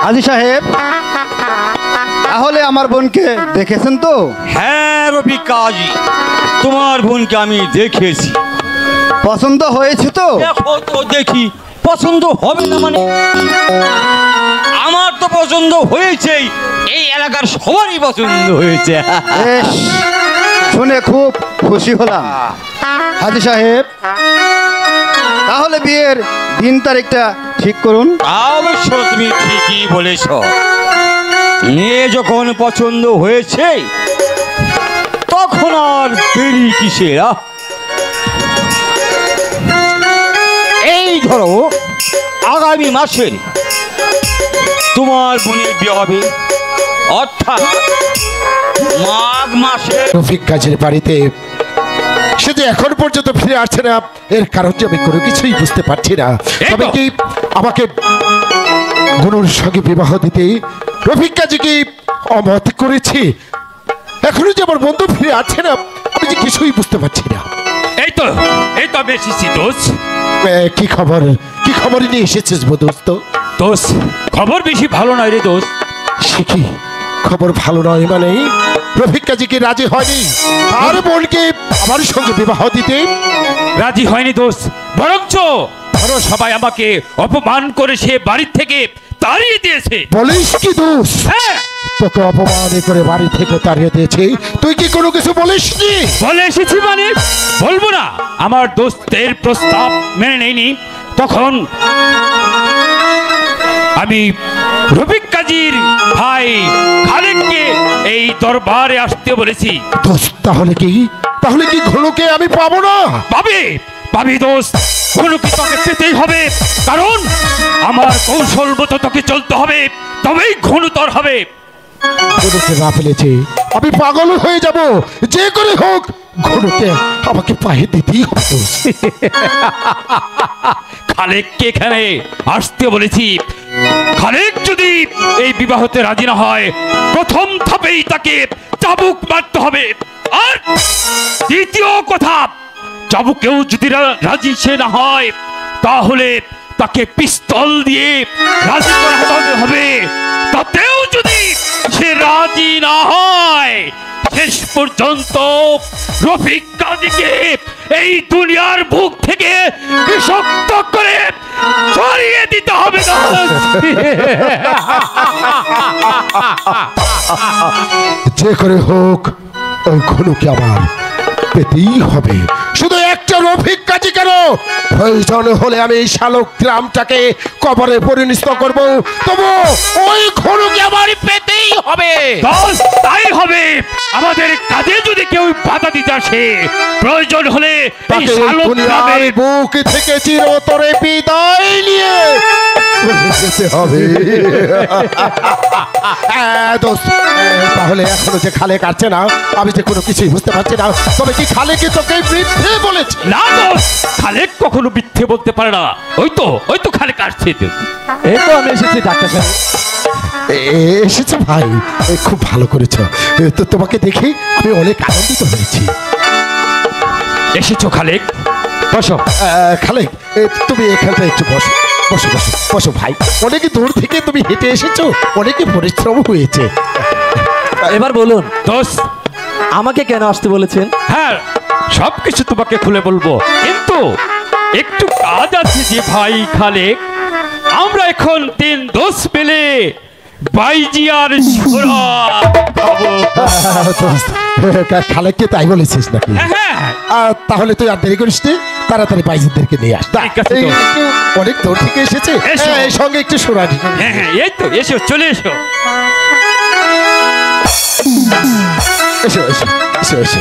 হাজি সাহেব, তাহলে আমার বোনকে দেখেছেন তো? হ্যাঁ রফিক কাজী, তোমার বোনকে আমি দেখেছি। পছন্দ হয়েছে তো? দেখো তো দেখি, পছন্দ হবে না মানে? আমার তো পছন্দ হয়েছেই, এই এলাকার সবারই পছন্দ হয়েছে। বেশ, শুনে খুব খুশি হলাম। হাজি সাহেব, তাহলে বিয়ের দিন তারিখটা ঠিক করুন। অবশ্য তুমি ঠিকই বলেছ, মেয়ে যখন পছন্দ হয়েছে তখন আর দেরি কিসের? এই ধরো আগামী মাসে তোমার বোনের বিয়ে হবে, অর্থাৎ মাঘ মাসে। রফিক কাজীর বাড়িতে সে যে এখন পর্যন্ত ফিরে আসছে না, এর কারণ যে আমি কোনো কিছুই বুঝতে পারছি না। তবে কি আমাকে গুনুর সঙ্গে বিবাহ দিতে রফিক কাজী কি অমত করেছি? এখনো যে আমার বন্ধু ফিরে আসছে না, আমি যে কিছুই বুঝতে পারছি না। এই তো আমি এসেছি দোস্ত। কি খবর নিয়ে এসেছিস দোস্ত? দোস্ত, খবর বেশি ভালো নয় রে দোস্ত। সে কি খবর ভালো নয় মানে? রফিক কাজী কি রাজি হয়নি আর বোনকে আমার সঙ্গে বিবাহ দিতে? রাজি হয়নি দোস্ত, বরঞ্চ ধরো সবাই আমাকে অপমান করে সে বাড়ির থেকে তাড়িয়ে দিয়েছে। বলিস কি দোস্ত? হ্যাঁ, তোকে অপমান করে বাড়ি থেকে তাড়িয়ে দিয়েছে, তুই কি কোনো কিছু বলিসনি? বলে এসেছি মানে? বলবো না? আমার দোস্তের প্রস্তাব মেনে নেয়নি, তখন আমি রফিক কাজীর ভাই খালেককে এই দরবারে আসতে বলেছি। দোস্ত, তাহলে কি ঘনুকে আমি পাবো না? পাবি দোস্ত, ঘনুকে তোকে পেতেই হবে, কারণ আমার কৌশল মতো তোকে চলতে হবে, তবেই ঘনু তোর হবে। ঘনুকে না ফেলেছে আমি পাগল হয়ে যাব, যে করে হোক ঘনুকে আমাকে পায়ে দিতেই হবে। খালেককে এখানে আসতে বলেছি, খালেক যদি এই বিবাহতে রাজি না হয়, প্রথম ধাপেই তাকে চাবুক মারতে হবে। আর দ্বিতীয় কথা, চাবুকেও যদি রাজি সে না হয়, তাহলে তাকে পিস্তল দিয়ে রাজি করাতে হবে। তাতেও যদি সে রাজি না হয়, শেষ পর্যন্ত রফিক কাজীকে এই দুনিয়ার বুক থেকে বিষাক্ত করে ছড়িয়ে দিতে হবে। যে করে হোক ওই ঘনুকে আমার পেতেই হবে। শুধু একটা রফিক কাজী কেন, প্রয়োজন হলে আমি শালক গ্রামটাকে কবরে পরিণত করব, তবু ওই ঘনুকে আমার পেতেই হবে। তাই হবে। আমাদের কাজে যদি কেউ বাধা দিতে আসে, প্রয়োজন হলে এই শালক গ্রামের বুক থেকে চিরতরে বিদায় নিয়ে যেতে হবে। তাহলে এখনো যে খালে কাটছে না, আমি যে কোনো কিছুই বুঝতে পারছি না। তবে কি খালেকে তোকে মিথ্যে বলেছে? না দোস্ত, খালেক কখনো মিথ্যে বলতে পারে না। ওই তো খালেক আসছে। এই তো আমি এসেছি ডাক্তার সাহেব। এসেছে ভাই, খুব ভালো করেছ। তো তোমাকে দেখে আমি অনেক আনন্দিত হয়েছি। এসেছো খালেক, বসো। খালেক, তুমি এখানটা একটু বসো বসো বসো বসো ভাই। অনেক দূর থেকে তুমি হেঁটে এসেছো, অনেকে পরিশ্রম হয়েছে। এবার বলুন দোস্ত, আমাকে কেন আসতে বলেছেন? হ্যাঁ, সবকিছু তোমাকে খুলে বলবো, কিন্তু একটু কাজ আছে যে ভাই খালেক। আমরা এখন 3 দোষ পেলে বাইজি আর ছোড়া খাবো। খালেককে তাই বলেছিস নাকি? তাহলে তুই আর দেরি করিস নি, তাড়াতাড়ি বাইজিদেরকে নিয়ে আস। অনেক দূর থেকে এসেছে, এই সঙ্গে একটু সোনারি। হ্যাঁ, এই তো এসো, চলে এসো। এসো এসো এসো এসো।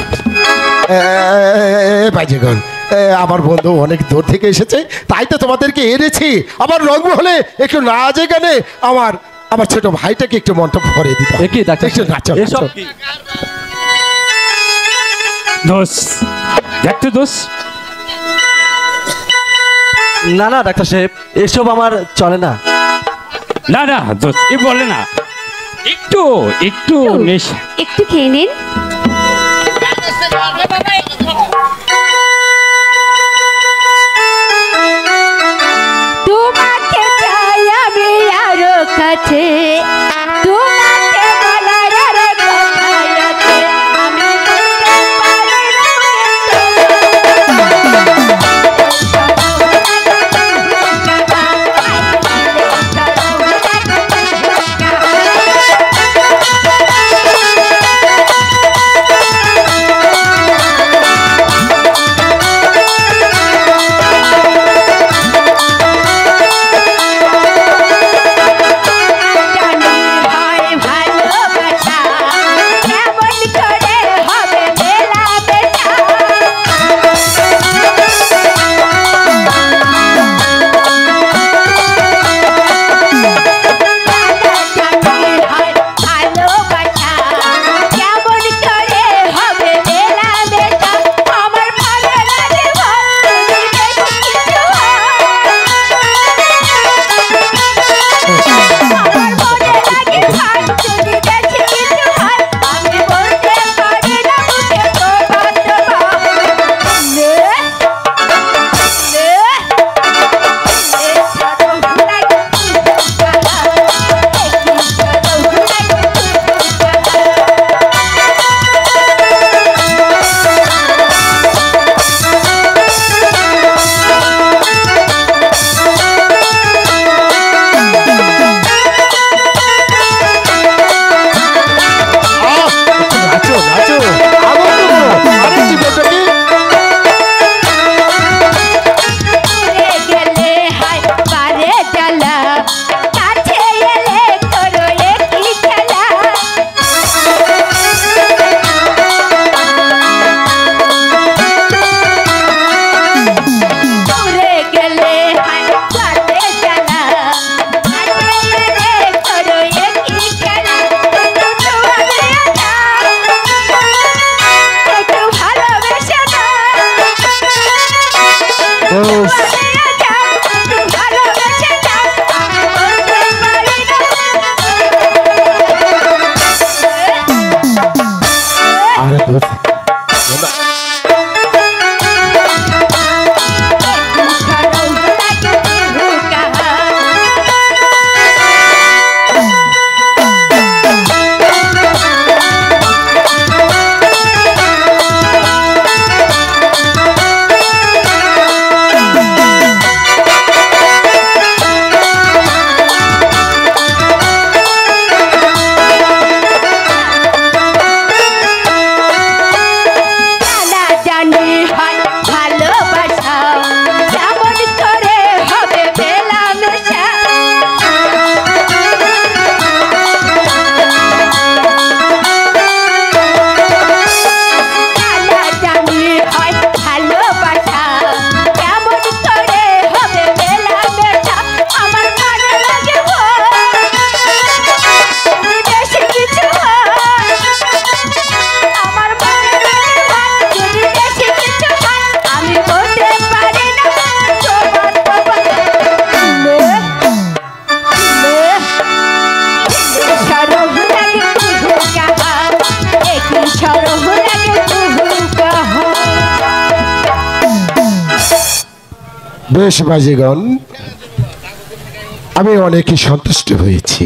বাইজিগণ, আমার বন্ধু অনেক দূর থেকে এসেছে, তাই তো তোমাদেরকে এনেছি। আমার রঙ হলে একটু নাচে গানে আমার ছোট ভাইটাকে একটু মনটা ভরে দিতে হবে। একটু নাচো। দোষ দেখতে দোষ। না না ডাক্তার সাহেব, এসব আমার চলে না। না না দোষ, এ বলে না। একটু নেশা, একটু খেয়ে নিন। আছে তোমাকে বলার আর কথাই আছে আমি বলতে পারি বেশ বাজিগণ, আমি অনেকই সন্তুষ্ট হয়েছি।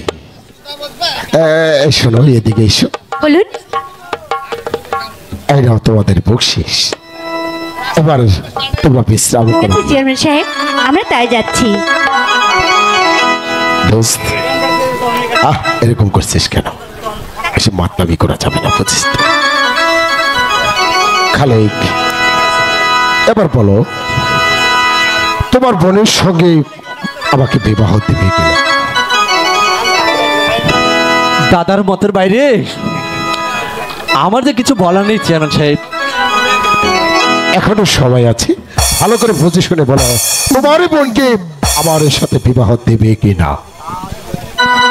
শোনো, এদিকে এসো। বলুন। এই নাও তোমাদের বকশিস, এবার তোমরা বিশ্রাম করো। চেয়ারম্যান সাহেব, আমরা তাই যাচ্ছি। দোস্ত, এরকম করছিস কেন? এসব মাতলামি করা যাবে না, বুঝিস তো? খালেক, এবার বলো, তোমার বোনের সঙ্গে আমাকে বিবাহ দিবে কিনা? দাদার মতের বাইরে আমার যে কিছু বলার নেই চেয়ারম্যান সাহেব। এখনো সময় আছে, ভালো করে বুঝে শুনে বলো, তোমার বোনকে আমার সাথে বিবাহ দেবে কিনা?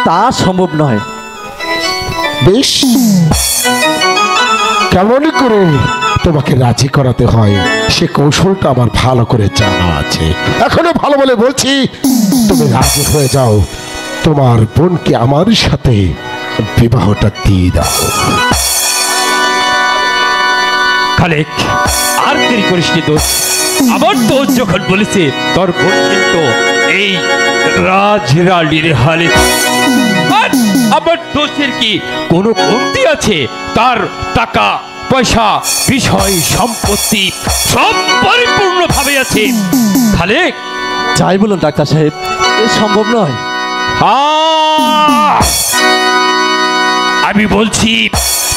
তা সম্ভব নয়। বেশ, কেমন করে তোমাকে রাজি করাতে হয় সে কৌশলটা আমার ভালো করে জানা আছে। এখনো ভালো বলে বলছি, তুমি রাজি হয়ে যাও, তোমার বোনকে আমার সাথে বিবাহটা দিয়ে দাও। খালেক, আর দেরি করিস নি দোষ। আবার দোষ যখন বলেছে তোর বোন কিন্তু এই রাজরানীর হালে। আর আমার দোষের কি কোনো কমতি আছে? তার টাকা পয়সা বিষয় সম্পত্তি সব পরিপূর্ণভাবে আছে। খালেক, যাই বলুন ডাক্তার সাহেব, এ সম্ভব নয়। আমি বলছি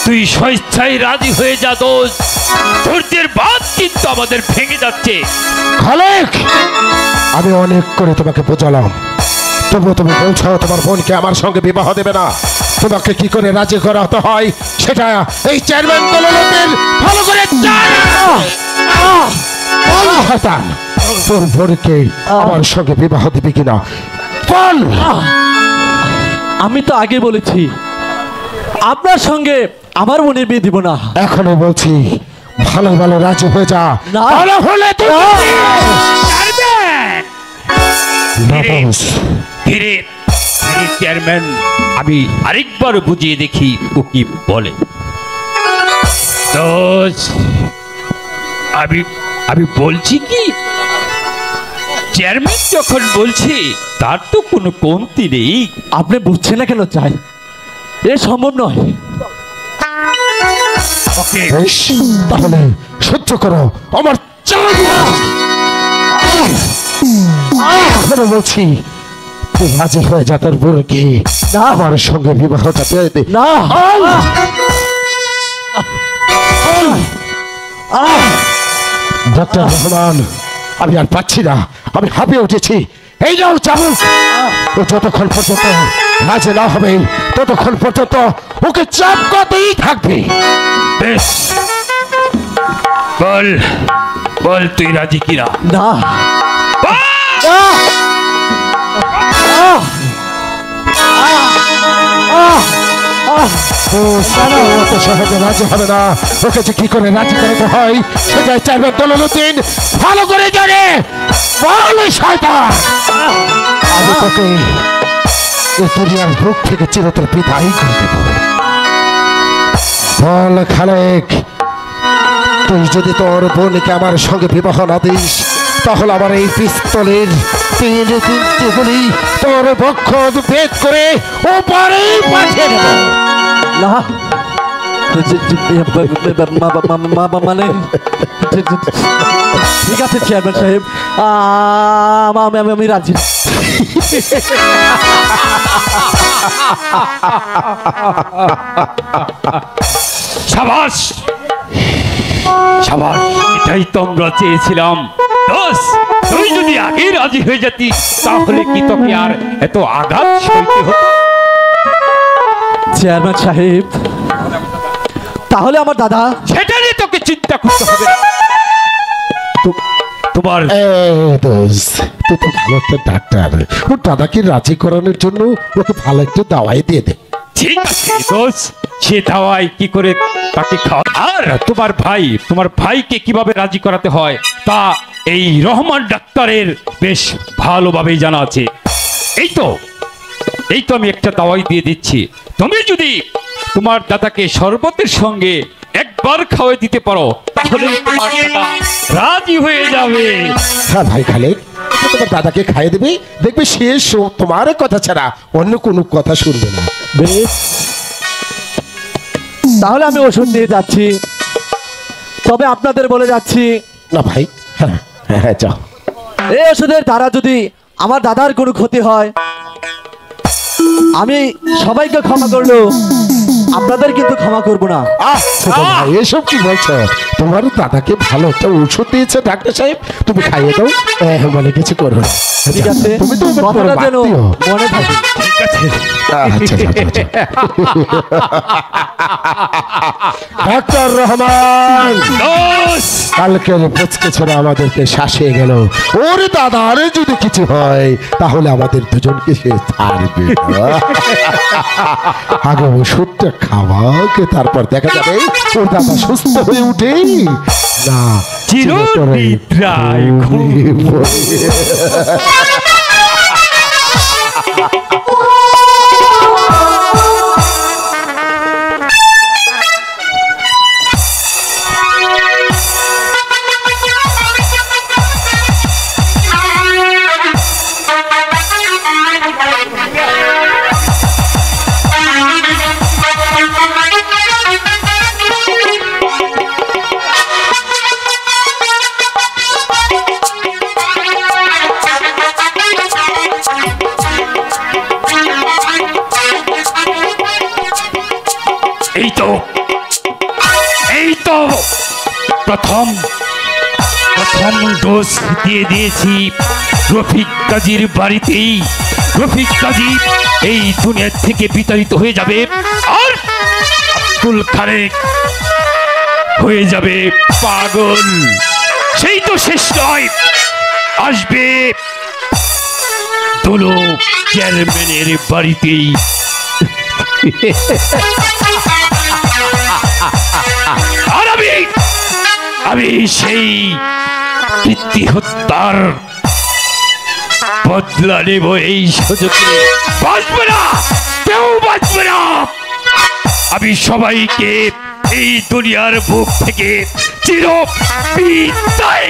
তুই স্বেচ্ছায় রাজি হয়ে যা দোস্ত। ধৈর্যের বাঁধ কিন্তু আমাদের ভেঙে যাচ্ছে। খালেক, আমি অনেক করে তোমাকে বোঝালাম, তবুও তুমি বলছো তোমার বোনকে আমার সঙ্গে বিবাহ দেবে না। তোমাকে কি করে রাজি করাতে হয় সেটা এই চেয়ারম্যান দলনের ভালো করে তোর বোনকে আমার সঙ্গে বিবাহ দিবি কিনা বল। আমি তো আগে বলেছি আপনার সঙ্গে আমার বোনের বিয়ে দিব না। এখনো বলছি ভালো ভালো রাজি হয়ে যা, ভালো হলে ধীরে চেয়ারম্যান, আমি আরেকবার বুঝিয়ে দেখি ও কি বলে। আমি বলছি কি, চেয়ারম্যান যখন বলছি তার তো কোনো কমতি নেই। আপনি বুঝছেন না কেন? চাই এ সম্ভব নয়। তাহলে সহ্য করো আমার বলছি, তুই রাজি হয়ে যা তোর বোনকে আমার সঙ্গে বিবাহটা পেয়ে দে। না ডক্টর রহমান, আমি আর পাচ্ছি না, আমি হাঁপিয়ে উঠেছি। এই যাও চাবুক, ও যতক্ষণ পর্যন্ত রাজি না হবে ততক্ষণ পর্যন্ত ওকে চাপ করতেই থাকবে। বেশ, বল বল তুই রাজি কিনা? না সহজে রাজি হবে না। ওকে যে কি করে রাজি করাতে হয় সেটাই চেয়ারম্যান দলুদ্দিন ভালো করে জানে। বল শয়তান, আমি তোকে এই দুনিয়ার বুক থেকে চিরতর বিদায় করে দেব। বল খালেক, তুই যদি তোর বোনকে আমার সঙ্গে বিবাহ না দিস তাহলে আমার এই পিস্তলের তিনটি গুলি তোর বক্ষ ভেদ করে ওপারে পাঠিয়ে দেব। না মানে ঠিক আছে চেয়ারম্যান সাহেব, আমি রাজি। সাবাস সাবাস, এটাই তো আমরা চেয়েছিলাম। তুই যদি আগে রাজি হয়ে যেতি তাহলে কি তোকে আর এত আঘাত সইতে হতো? চেয়ারম্যান সাহেব, তাহলে আমার দাদা, সেটা নিয়ে তোকে চিন্তা করতে হবে না। তোমার তুই তো ভালো একটা ডাক্তার, ওর দাদাকে রাজি করানোর জন্য ওকে ভালো একটা দাওয়াই দিয়ে দে। ঠিক আছে দোষ, সে দাওয়াই কি করে তাকে খাওয়া। আর তোমার ভাইকে কিভাবে রাজি করাতে হয় তা এই রহমান ডাক্তারের বেশ ভালোভাবেই জানা আছে। এই তো আমি একটা দাওয়াই দিয়ে দিচ্ছি। তুমি যদি তোমার দাদাকে শরবতের সঙ্গে একবার খাওয়াই দিতে পারো তাহলে তোমার দাদা রাজি হয়ে যাবে। হ্যাঁ ভাই খালেক, তোমার দাদাকে খাইয়ে দেবে, দেখবে সে তোমার কথা ছাড়া অন্য কোনো কথা শুনবে না। বেশ, তাহলে আমি ওষুধ দিয়ে যাচ্ছি, তবে আপনাদের বলে যাচ্ছি না ভাই। হ্যাঁ হ্যাঁ, যাও। এই ওষুধের দ্বারা যদি আমার দাদার কোনো ক্ষতি হয়, আমি সবাইকে ক্ষমা করলো, আপনাদের কিন্তু ক্ষমা করব না। ভাই এসব কি বলছো? তোমার দাদাকে ভালো একটা ওষুধ দিয়েছে ডাক্তার সাহেব, তুমি খাইয়ে দাও, মানে কিছু করো না। ঠিক আছে, তুমি তো কথাটা যেন মনে থাকে। ঠিক আছে। ডাক্তার রহমান কালকের পুচকে ছেড়ে আমাদেরকে শাসিয়ে গেল। ওর দাদার যদি কিছু হয় তাহলে আমাদের দুজনকে সে ছাড়বে। আগে ওষুধটা খাওয়াকে, তারপর দেখা যাবে ওর দাদা সুস্থ হয়ে উঠে না চিরনিদ্রায় ঘুমিয়ে এই তো প্রথম ডোজ দিয়ে দিয়েছি রফিক কাজীর বাড়িতেই। রফিক কাজী এই দুনিয়া থেকে বিতাড়িত হয়ে যাবে, আর আব্দুল খালেক হয়ে যাবে পাগল। সেই তো শেষ নয়, আসবে দোলো চেয়ারম্যানের বাড়িতেই। আর আমি সেই পিতৃ হত্যার বদলা নেব এই সুযোগে। বাঁচবে না, কেউ বাঁচবে না। আমি সবাইকে এই দুনিয়ার বুক থেকে চির বিদায়।